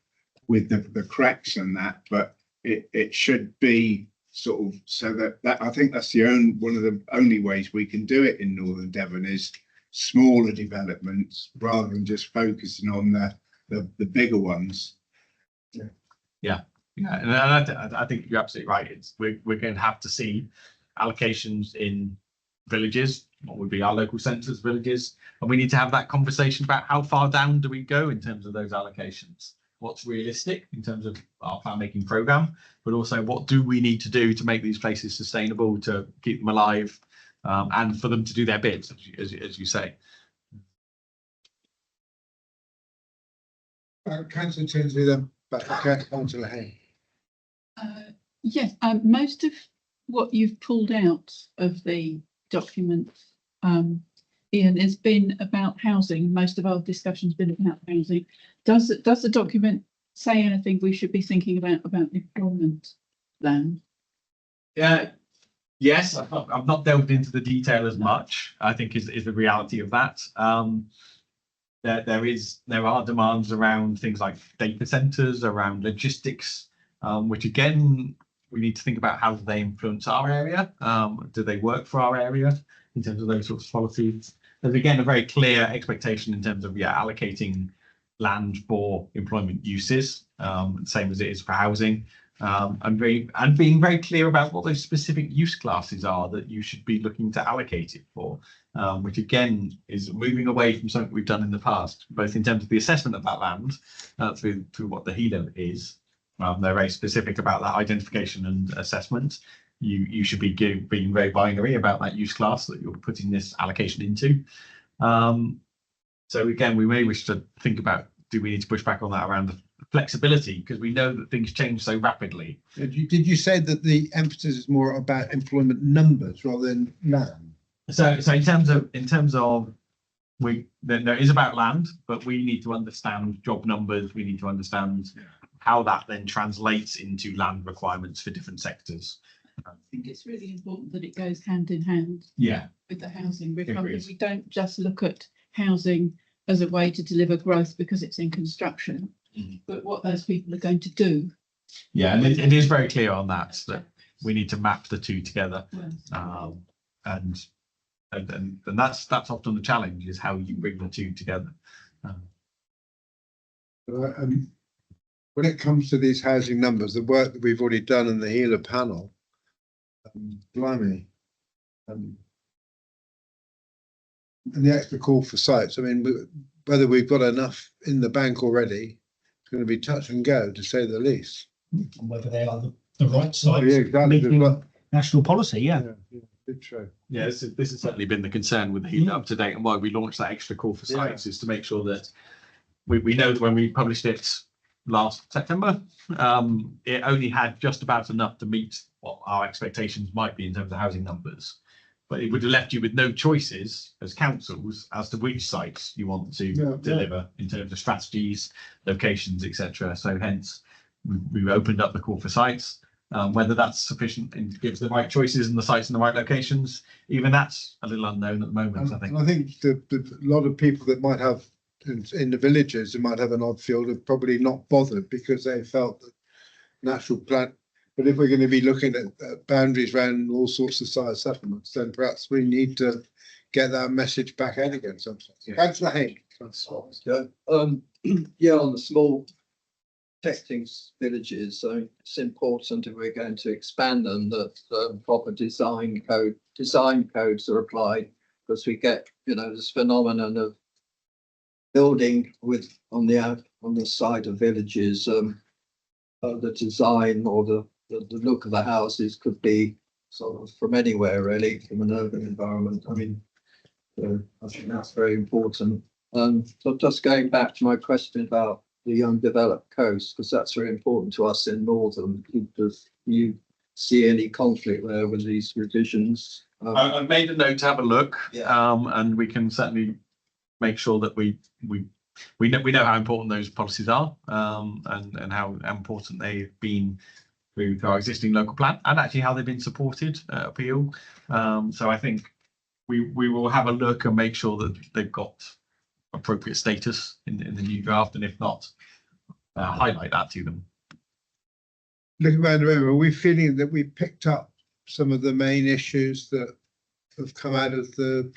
with the cracks and that, but it should be sort of so that I think that's one of the only ways we can do it in Northern Devon is smaller developments rather than just focusing on the bigger ones. Yeah, and I think you're absolutely right. We're going to have to see allocations in villages, what would be our local centres, villages, and we need to have that conversation about how far down do we go in terms of those allocations. What's realistic in terms of our plan making programme, but also what do we need to do to make these places sustainable, to keep them alive, and for them to do their bit, as you say. Councillor Tinsley, then back to Councillor Hayne. Yes, most of what you've pulled out of the document, Ian, has been about housing. Most of our discussion's been about housing. Does the document say anything we should be thinking about employment land? Yeah. Yes, I've not delved into the detail as much, I think is the reality of that. There are demands around things like data centres, around logistics, which again, we need to think about how do they influence our area? Do they work for our area in terms of those sorts of policies? There's again a very clear expectation in terms of allocating land for employment uses, same as it is for housing, and being very clear about what those specific use classes are that you should be looking to allocate it for, which again is moving away from something we've done in the past, both in terms of the assessment of that land through what the HELO is. They're very specific about that identification and assessment. You should be being very binary about that use class that you're putting this allocation into. So again, we may wish to think about, do we need to push back on that around the flexibility, because we know that things change so rapidly. Did you say that the emphasis is more about employment numbers rather than land? So in terms of there is about land, but we need to understand job numbers. We need to understand how that then translates into land requirements for different sectors. I think it's really important that it goes hand in hand with the housing recovery. We don't just look at housing as a way to deliver growth because it's in construction, but what those people are going to do. Yeah, and it is very clear on that we need to map the two together, and that's often the challenge, is how you bring the two together. When it comes to these housing numbers, the work that we've already done in the HELO panel, blimey, and the extra call for sites. I mean, whether we've got enough in the bank already, it's going to be touch and go, to say the least. And whether they are the right sites, exactly. meeting national policy. Yeah, true. Yeah, this has certainly been the concern with the HELO up to date, and why we launched that extra call for sites is to make sure that we know that when we published it last September, it only had just about enough to meet what our expectations might be in terms of housing numbers, but it would have left you with no choices as councils as to which sites you want to deliver in terms of strategies, locations, etc. So hence we opened up the call for sites. Whether that's sufficient and gives the right choices and the sites in the right locations, even that's a little unknown at the moment. I think. And I think a lot of people that might have in the villages who might have an odd field have probably not bothered because they felt that natural plant. But if we're going to be looking at boundaries around all sorts of size settlements, then perhaps we need to get that message back out again sometimes. Councillor Hayne. Yeah, yeah, on the small protecting villages, so it's important if we're going to expand them that proper design codes are applied, because we get, you know, this phenomenon of building with on the side of villages, the design or the look of the houses could be sort of from anywhere really, from an urban environment. I mean, I think that's very important. So just going back to my question about the undeveloped coast, because that's very important to us in Northern. Do you see any conflict there with these revisions? I've made a note to have a look, and we can certainly make sure that we know how important those policies are, and how important they've been with our existing local plan, and actually how they've been supported at appeal. So I think we will have a look and make sure that they've got appropriate status in the new draft, and if not, highlight that to them. Looking around the room, are we feeling that we picked up some of the main issues that have come out of the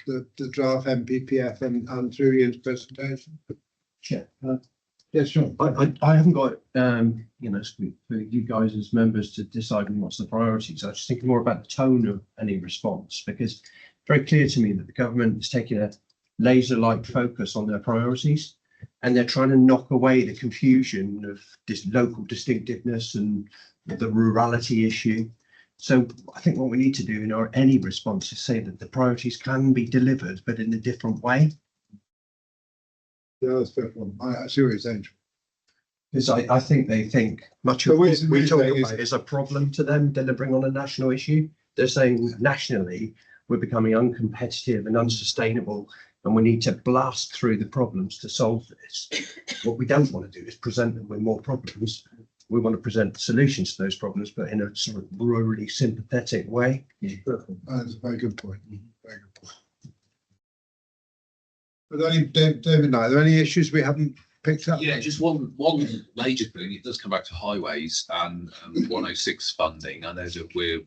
draft MPPF and through Ian's presentation? Sure. Yes, sure. I haven't got, you know, for you guys as members to decide on what's the priorities. I was just thinking more about the tone of any response, because it's very clear to me that the government is taking a laser-like focus on their priorities, and they're trying to knock away the confusion of this local distinctiveness and the rurality issue. So I think what we need to do in any response is say that the priorities can be delivered, but in a different way. Yeah, that's fair one. I see what you're saying. Because I think they think much of what we talk about is a problem to them delivering on a national issue. They're saying nationally we're becoming uncompetitive and unsustainable, and we need to blast through the problems to solve this. What we don't want to do is present them with more problems. We want to present solutions to those problems, but in a sort of rurally sympathetic way. That's a very good point. Very good point. Are there any, David, are there any issues we haven't picked up? Yeah, just one major thing. It does come back to highways and 106 funding. I know that we're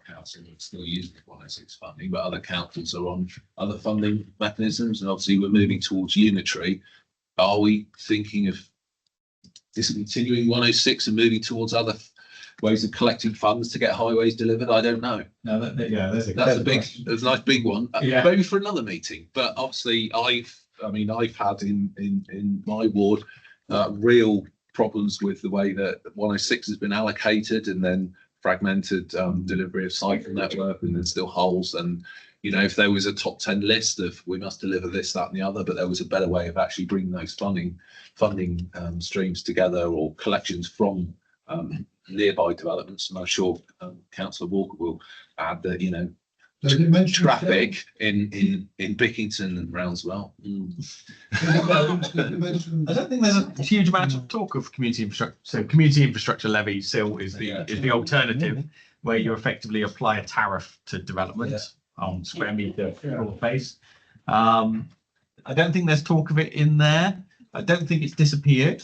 council still using 106 funding, but other councils are on other funding mechanisms, and obviously we're moving towards unitary. Are we thinking of discontinuing 106 and moving towards other ways of collecting funds to get highways delivered? I don't know. No, that's a nice big one. Yeah. Maybe for another meeting. But obviously, I've had in my ward real problems with the way that 106 has been allocated, and then fragmented delivery of cycle network, and there's still holes. And you know, if there was a top 10 list of we must deliver this, that, and the other, but there was a better way of actually bringing those funding streams together, or collections from nearby developments. And I'm sure Councillor Walker will add that, you know, traffic in Bickington and Brownswell. I don't think there's a huge amount of talk of community infrastructure. So community infrastructure levy still is the alternative, where you effectively apply a tariff to development on square metre floor space. I don't think there's talk of it in there. I don't think it's disappeared,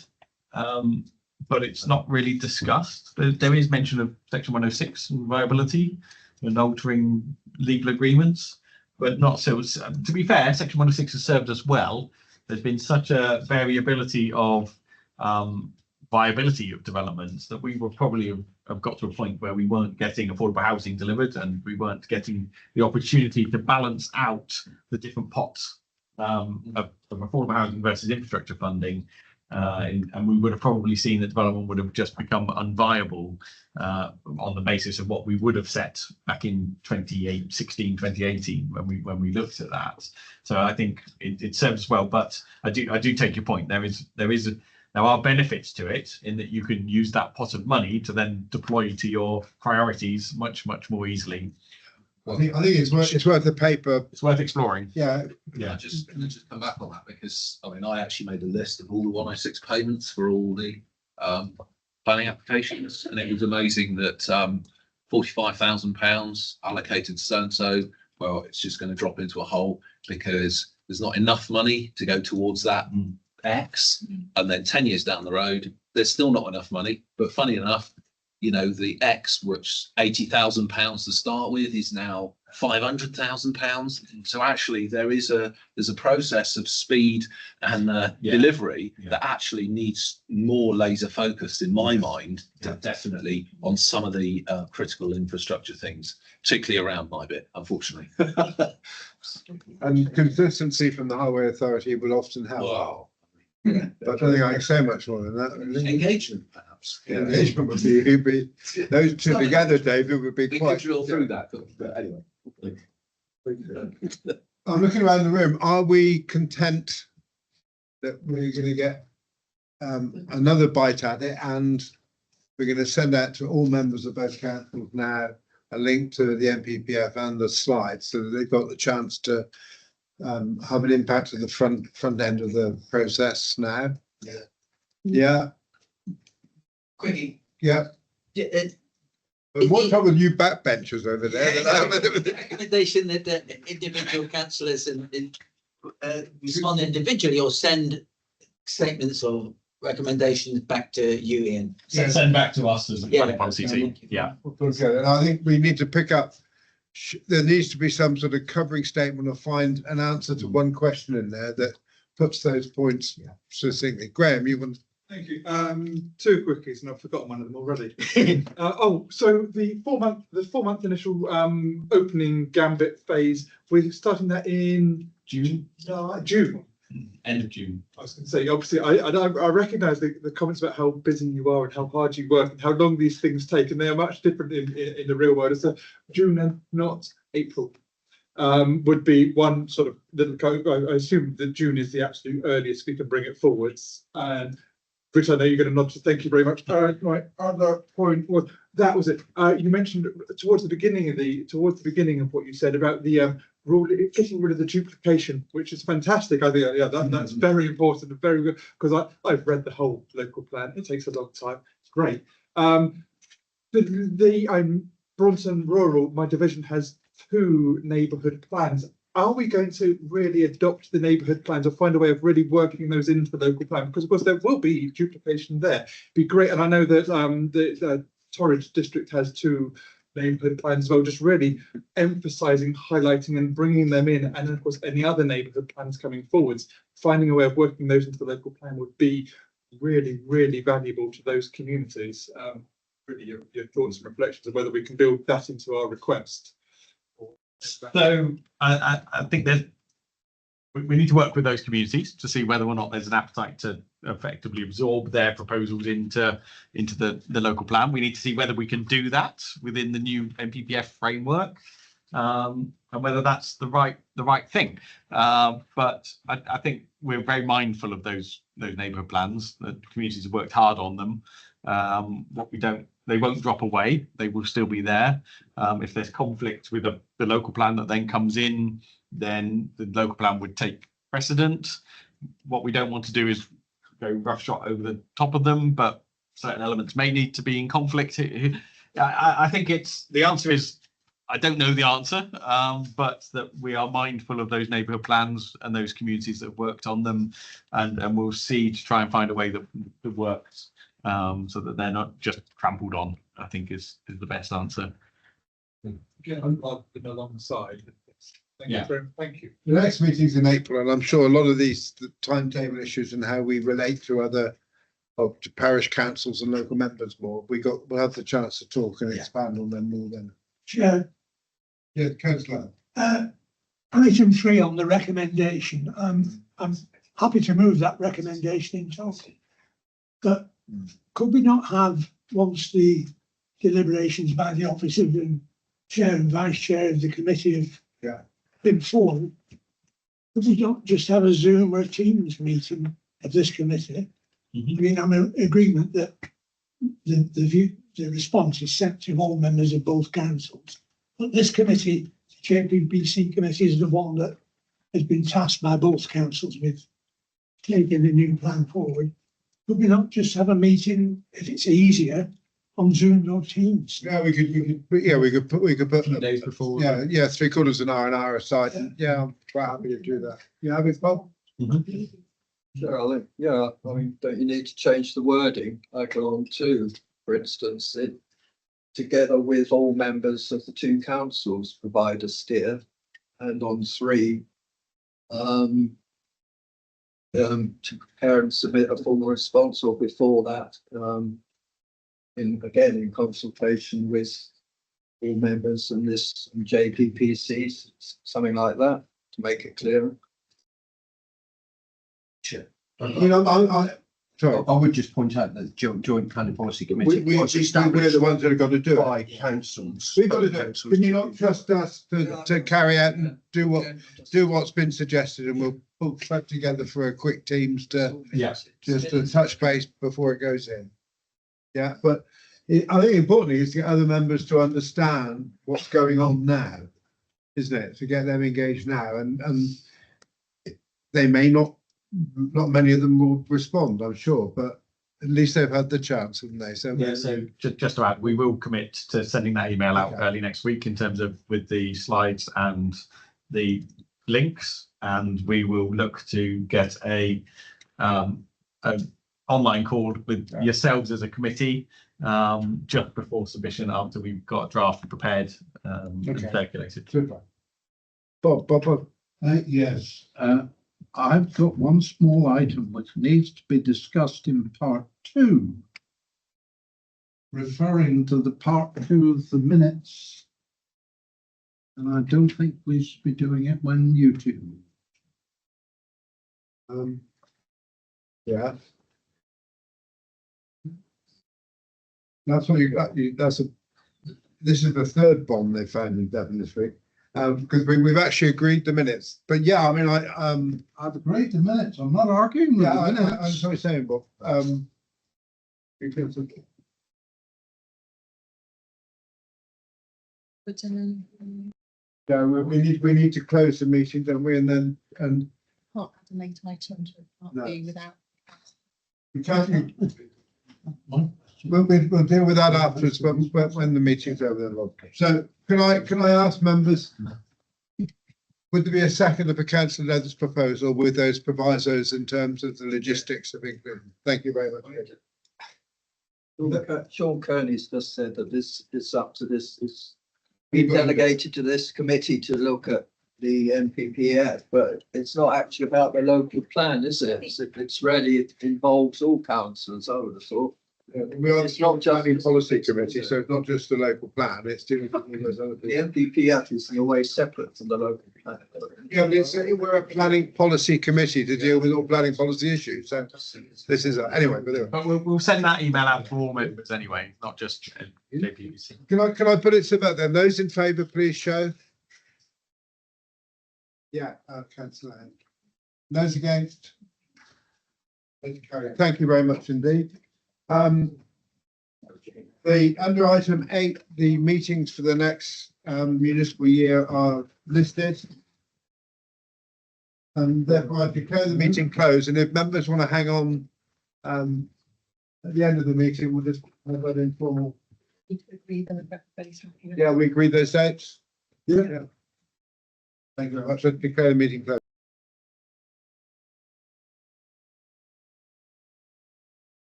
but it's not really discussed. There is mention of Section 106 and viability and altering legal agreements, but not so. To be fair, Section 106 has served us well. There's been such a variability of viability of developments that we will probably have got to a point where we weren't getting affordable housing delivered, and we weren't getting the opportunity to balance out the different pots of affordable housing versus infrastructure funding. And we would have probably seen that development would have just become unviable on the basis of what we would have set back in 2018 when we looked at that. So I think it serves us well, but I do take your point. There are benefits to it in that you can use that pot of money to then deploy to your priorities much more easily. I think it's worth the paper. It's worth exploring. Yeah. Just come back on that, because I mean, I actually made a list of all the 106 payments for all the planning applications, and it was amazing that £45,000 allocated so and so. Well, it's just going to drop into a hole because there's not enough money to go towards that X, and then 10 years down the road, there's still not enough money. But funny enough, you know, the X, which £80,000 to start with, is now £500,000. So actually, there's a process of speed and delivery that actually needs more laser focused, in my mind, definitely on some of the critical infrastructure things, particularly around my bit, unfortunately. And consistency from the Highway Authority will often help. Wow. But I don't think I can say much more than that. Really. Engagement, perhaps. Engagement would be those two together, David, would be We quite. could drill through that, but anyway. I'm looking around the room. Are we content that we're going to get another bite at it, and we're going to send out to all members of both councils now a link to the MPPF and the slides, so that they've got the chance to have an impact at the front end of the process now? Yeah. Quickie. Yeah. But what's up with you backbenchers over there? The recommendation that the individual councillors respond individually or send statements or recommendations back to you, Ian. Send back to us as a planning policy team. Okay, and I think we need to pick up. There needs to be some sort of covering statement or find an answer to one question in there that puts those points succinctly. Graham, you want? Thank you. Two quickies, and I've forgotten one of them already. So the 4-month initial opening gambit phase, we're starting that in June. June. End of June. I was going to say, obviously, I recognise the comments about how busy you are and how hard you work and how long these things take, and they are much different in the real world. So June and not April would be one sort of little. I assume that June is the absolute earliest we can bring it forwards, and which I know you're going to nod to. Thank you very much. My other point was that was it. You mentioned towards the beginning of what you said about the getting rid of the duplication, which is fantastic. I think that's very important and very good, because I've read the whole local plan. It takes a long time. It's great. Bronson Rural, my division, has 2 neighbourhood plans. Are we going to really adopt the neighbourhood plans or find a way of really working those into the local plan? Because of course there will be duplication there. It'd be great, and I know that the Torridge district has 2 neighbourhood plans as well, just really emphasising, highlighting and bringing them in, and of course any other neighbourhood plans coming forwards, finding a way of working those into the local plan would be really, really valuable to those communities. Really your thoughts and reflections of whether we can build that into our request. So I think we need to work with those communities to see whether or not there's an appetite to effectively absorb their proposals into the local plan. We need to see whether we can do that within the new MPPF framework, and whether that's the right thing. But I think we're very mindful of those neighbourhood plans. The communities have worked hard on them. They won't drop away. They will still be there. If there's conflict with the local plan that then comes in, then the local plan would take precedent. What we don't want to do is go roughshod over the top of them, but certain elements may need to be in conflict. I think the answer is, I don't know the answer, but that we are mindful of those neighbourhood plans and those communities that have worked on them, and we'll see to try and find a way that works, so that they're not just trampled on, I think is the best answer. Again, I've been alongside. Thank you. The next meeting's in April, and I'm sure a lot of the timetable issues and how we relate to other to parish councils and local members more. We'll have the chance to talk and expand on them more then. Chair. Yeah, councillor. Item 3 on the recommendation. I'm happy to move that recommendation in total. But could we not have, once the deliberations by the office of the chair and vice chair of the committee have been formed, could we not just have a Zoom or a Teams meeting of this committee? I mean, I'm in agreement that the response is sent to all members of both councils. But this committee, the JPBC committee, is the one that has been tasked by both councils with taking the new plan forward. Could we not just have a meeting, if it's easier, on Zoom or Teams? Yeah, we could put days before. Yeah, 3/4 an hour aside. I'm quite happy to do that. Yeah, with Bob. Sure, I mean, don't you need to change the wording? I go on to, for instance, together with all members of the two councils, provide a steer. And on 3, to prepare and submit a formal response, or before that, in consultation with all members and this JPPC, something like that, to make it clearer. Sure. You know, sorry. I would just point out that the joint planning policy committee We're was the established ones that have got to do it. by councils. We've got to do it. Can you not trust us to carry out and do what's been suggested, and we'll put that together for a quick Teams to Yes. just to touch base before it goes in. Yeah, but I think importantly is to get other members to understand what's going on now, isn't it? To get them engaged now, and they may not many of them will respond, I'm sure, but at least they've had the chance, haven't they? So Yeah, so just to add, we will commit to sending that email out early next week in terms of with the slides and the links, and we will look to get an online call with yourselves as a committee just before submission, after we've got a draft prepared and circulated. Super. Bob. Yes, I've got one small item which needs to be discussed in part 2, referring to the part 2 of the minutes. And I don't think we should be doing it when you two. Yeah. That's what you got. This is the third bomb they found in Devon this week. Because we've actually agreed the minutes, but yeah, I mean, I've agreed the minutes. I'm not arguing with the minutes. I'm sorry saying, Bob. Yeah, we need to close the meeting, don't we? And then Can't add a late item to part No. B without. we can't. We'll deal with that afterwards when the meeting's over. So can I ask members? Would there be a second of a councillor Leather's proposal with those provisos in terms of the logistics of England? Thank you very much. Sean Kearney's just said that this is up to this. It's been delegated to this committee to look at the NPPF, but it's not actually about the local plan, is it? It's really, it involves all councillors, I would have thought. Yeah, we are the not planning policy committee, so it's not just the local plan, it's dealing with all those other The things. NPPF is in a way separate from the local plan. Yeah, but we're a planning policy committee to deal with all planning policy issues, so this is, anyway, But we'll send that email out to all members anyway, not just JPVC. Can I put it to that then? Those in favour, please show. Yeah, councillor Hand. Those against? Thank you very much indeed. Under item 8, the meetings for the next municipal year are listed. And therefore I declare the meeting closed, and if members want to hang on at the end of the meeting, we'll just have an informal. Yeah, we agree those dates. Yeah. Thank you very much. I declare the meeting closed.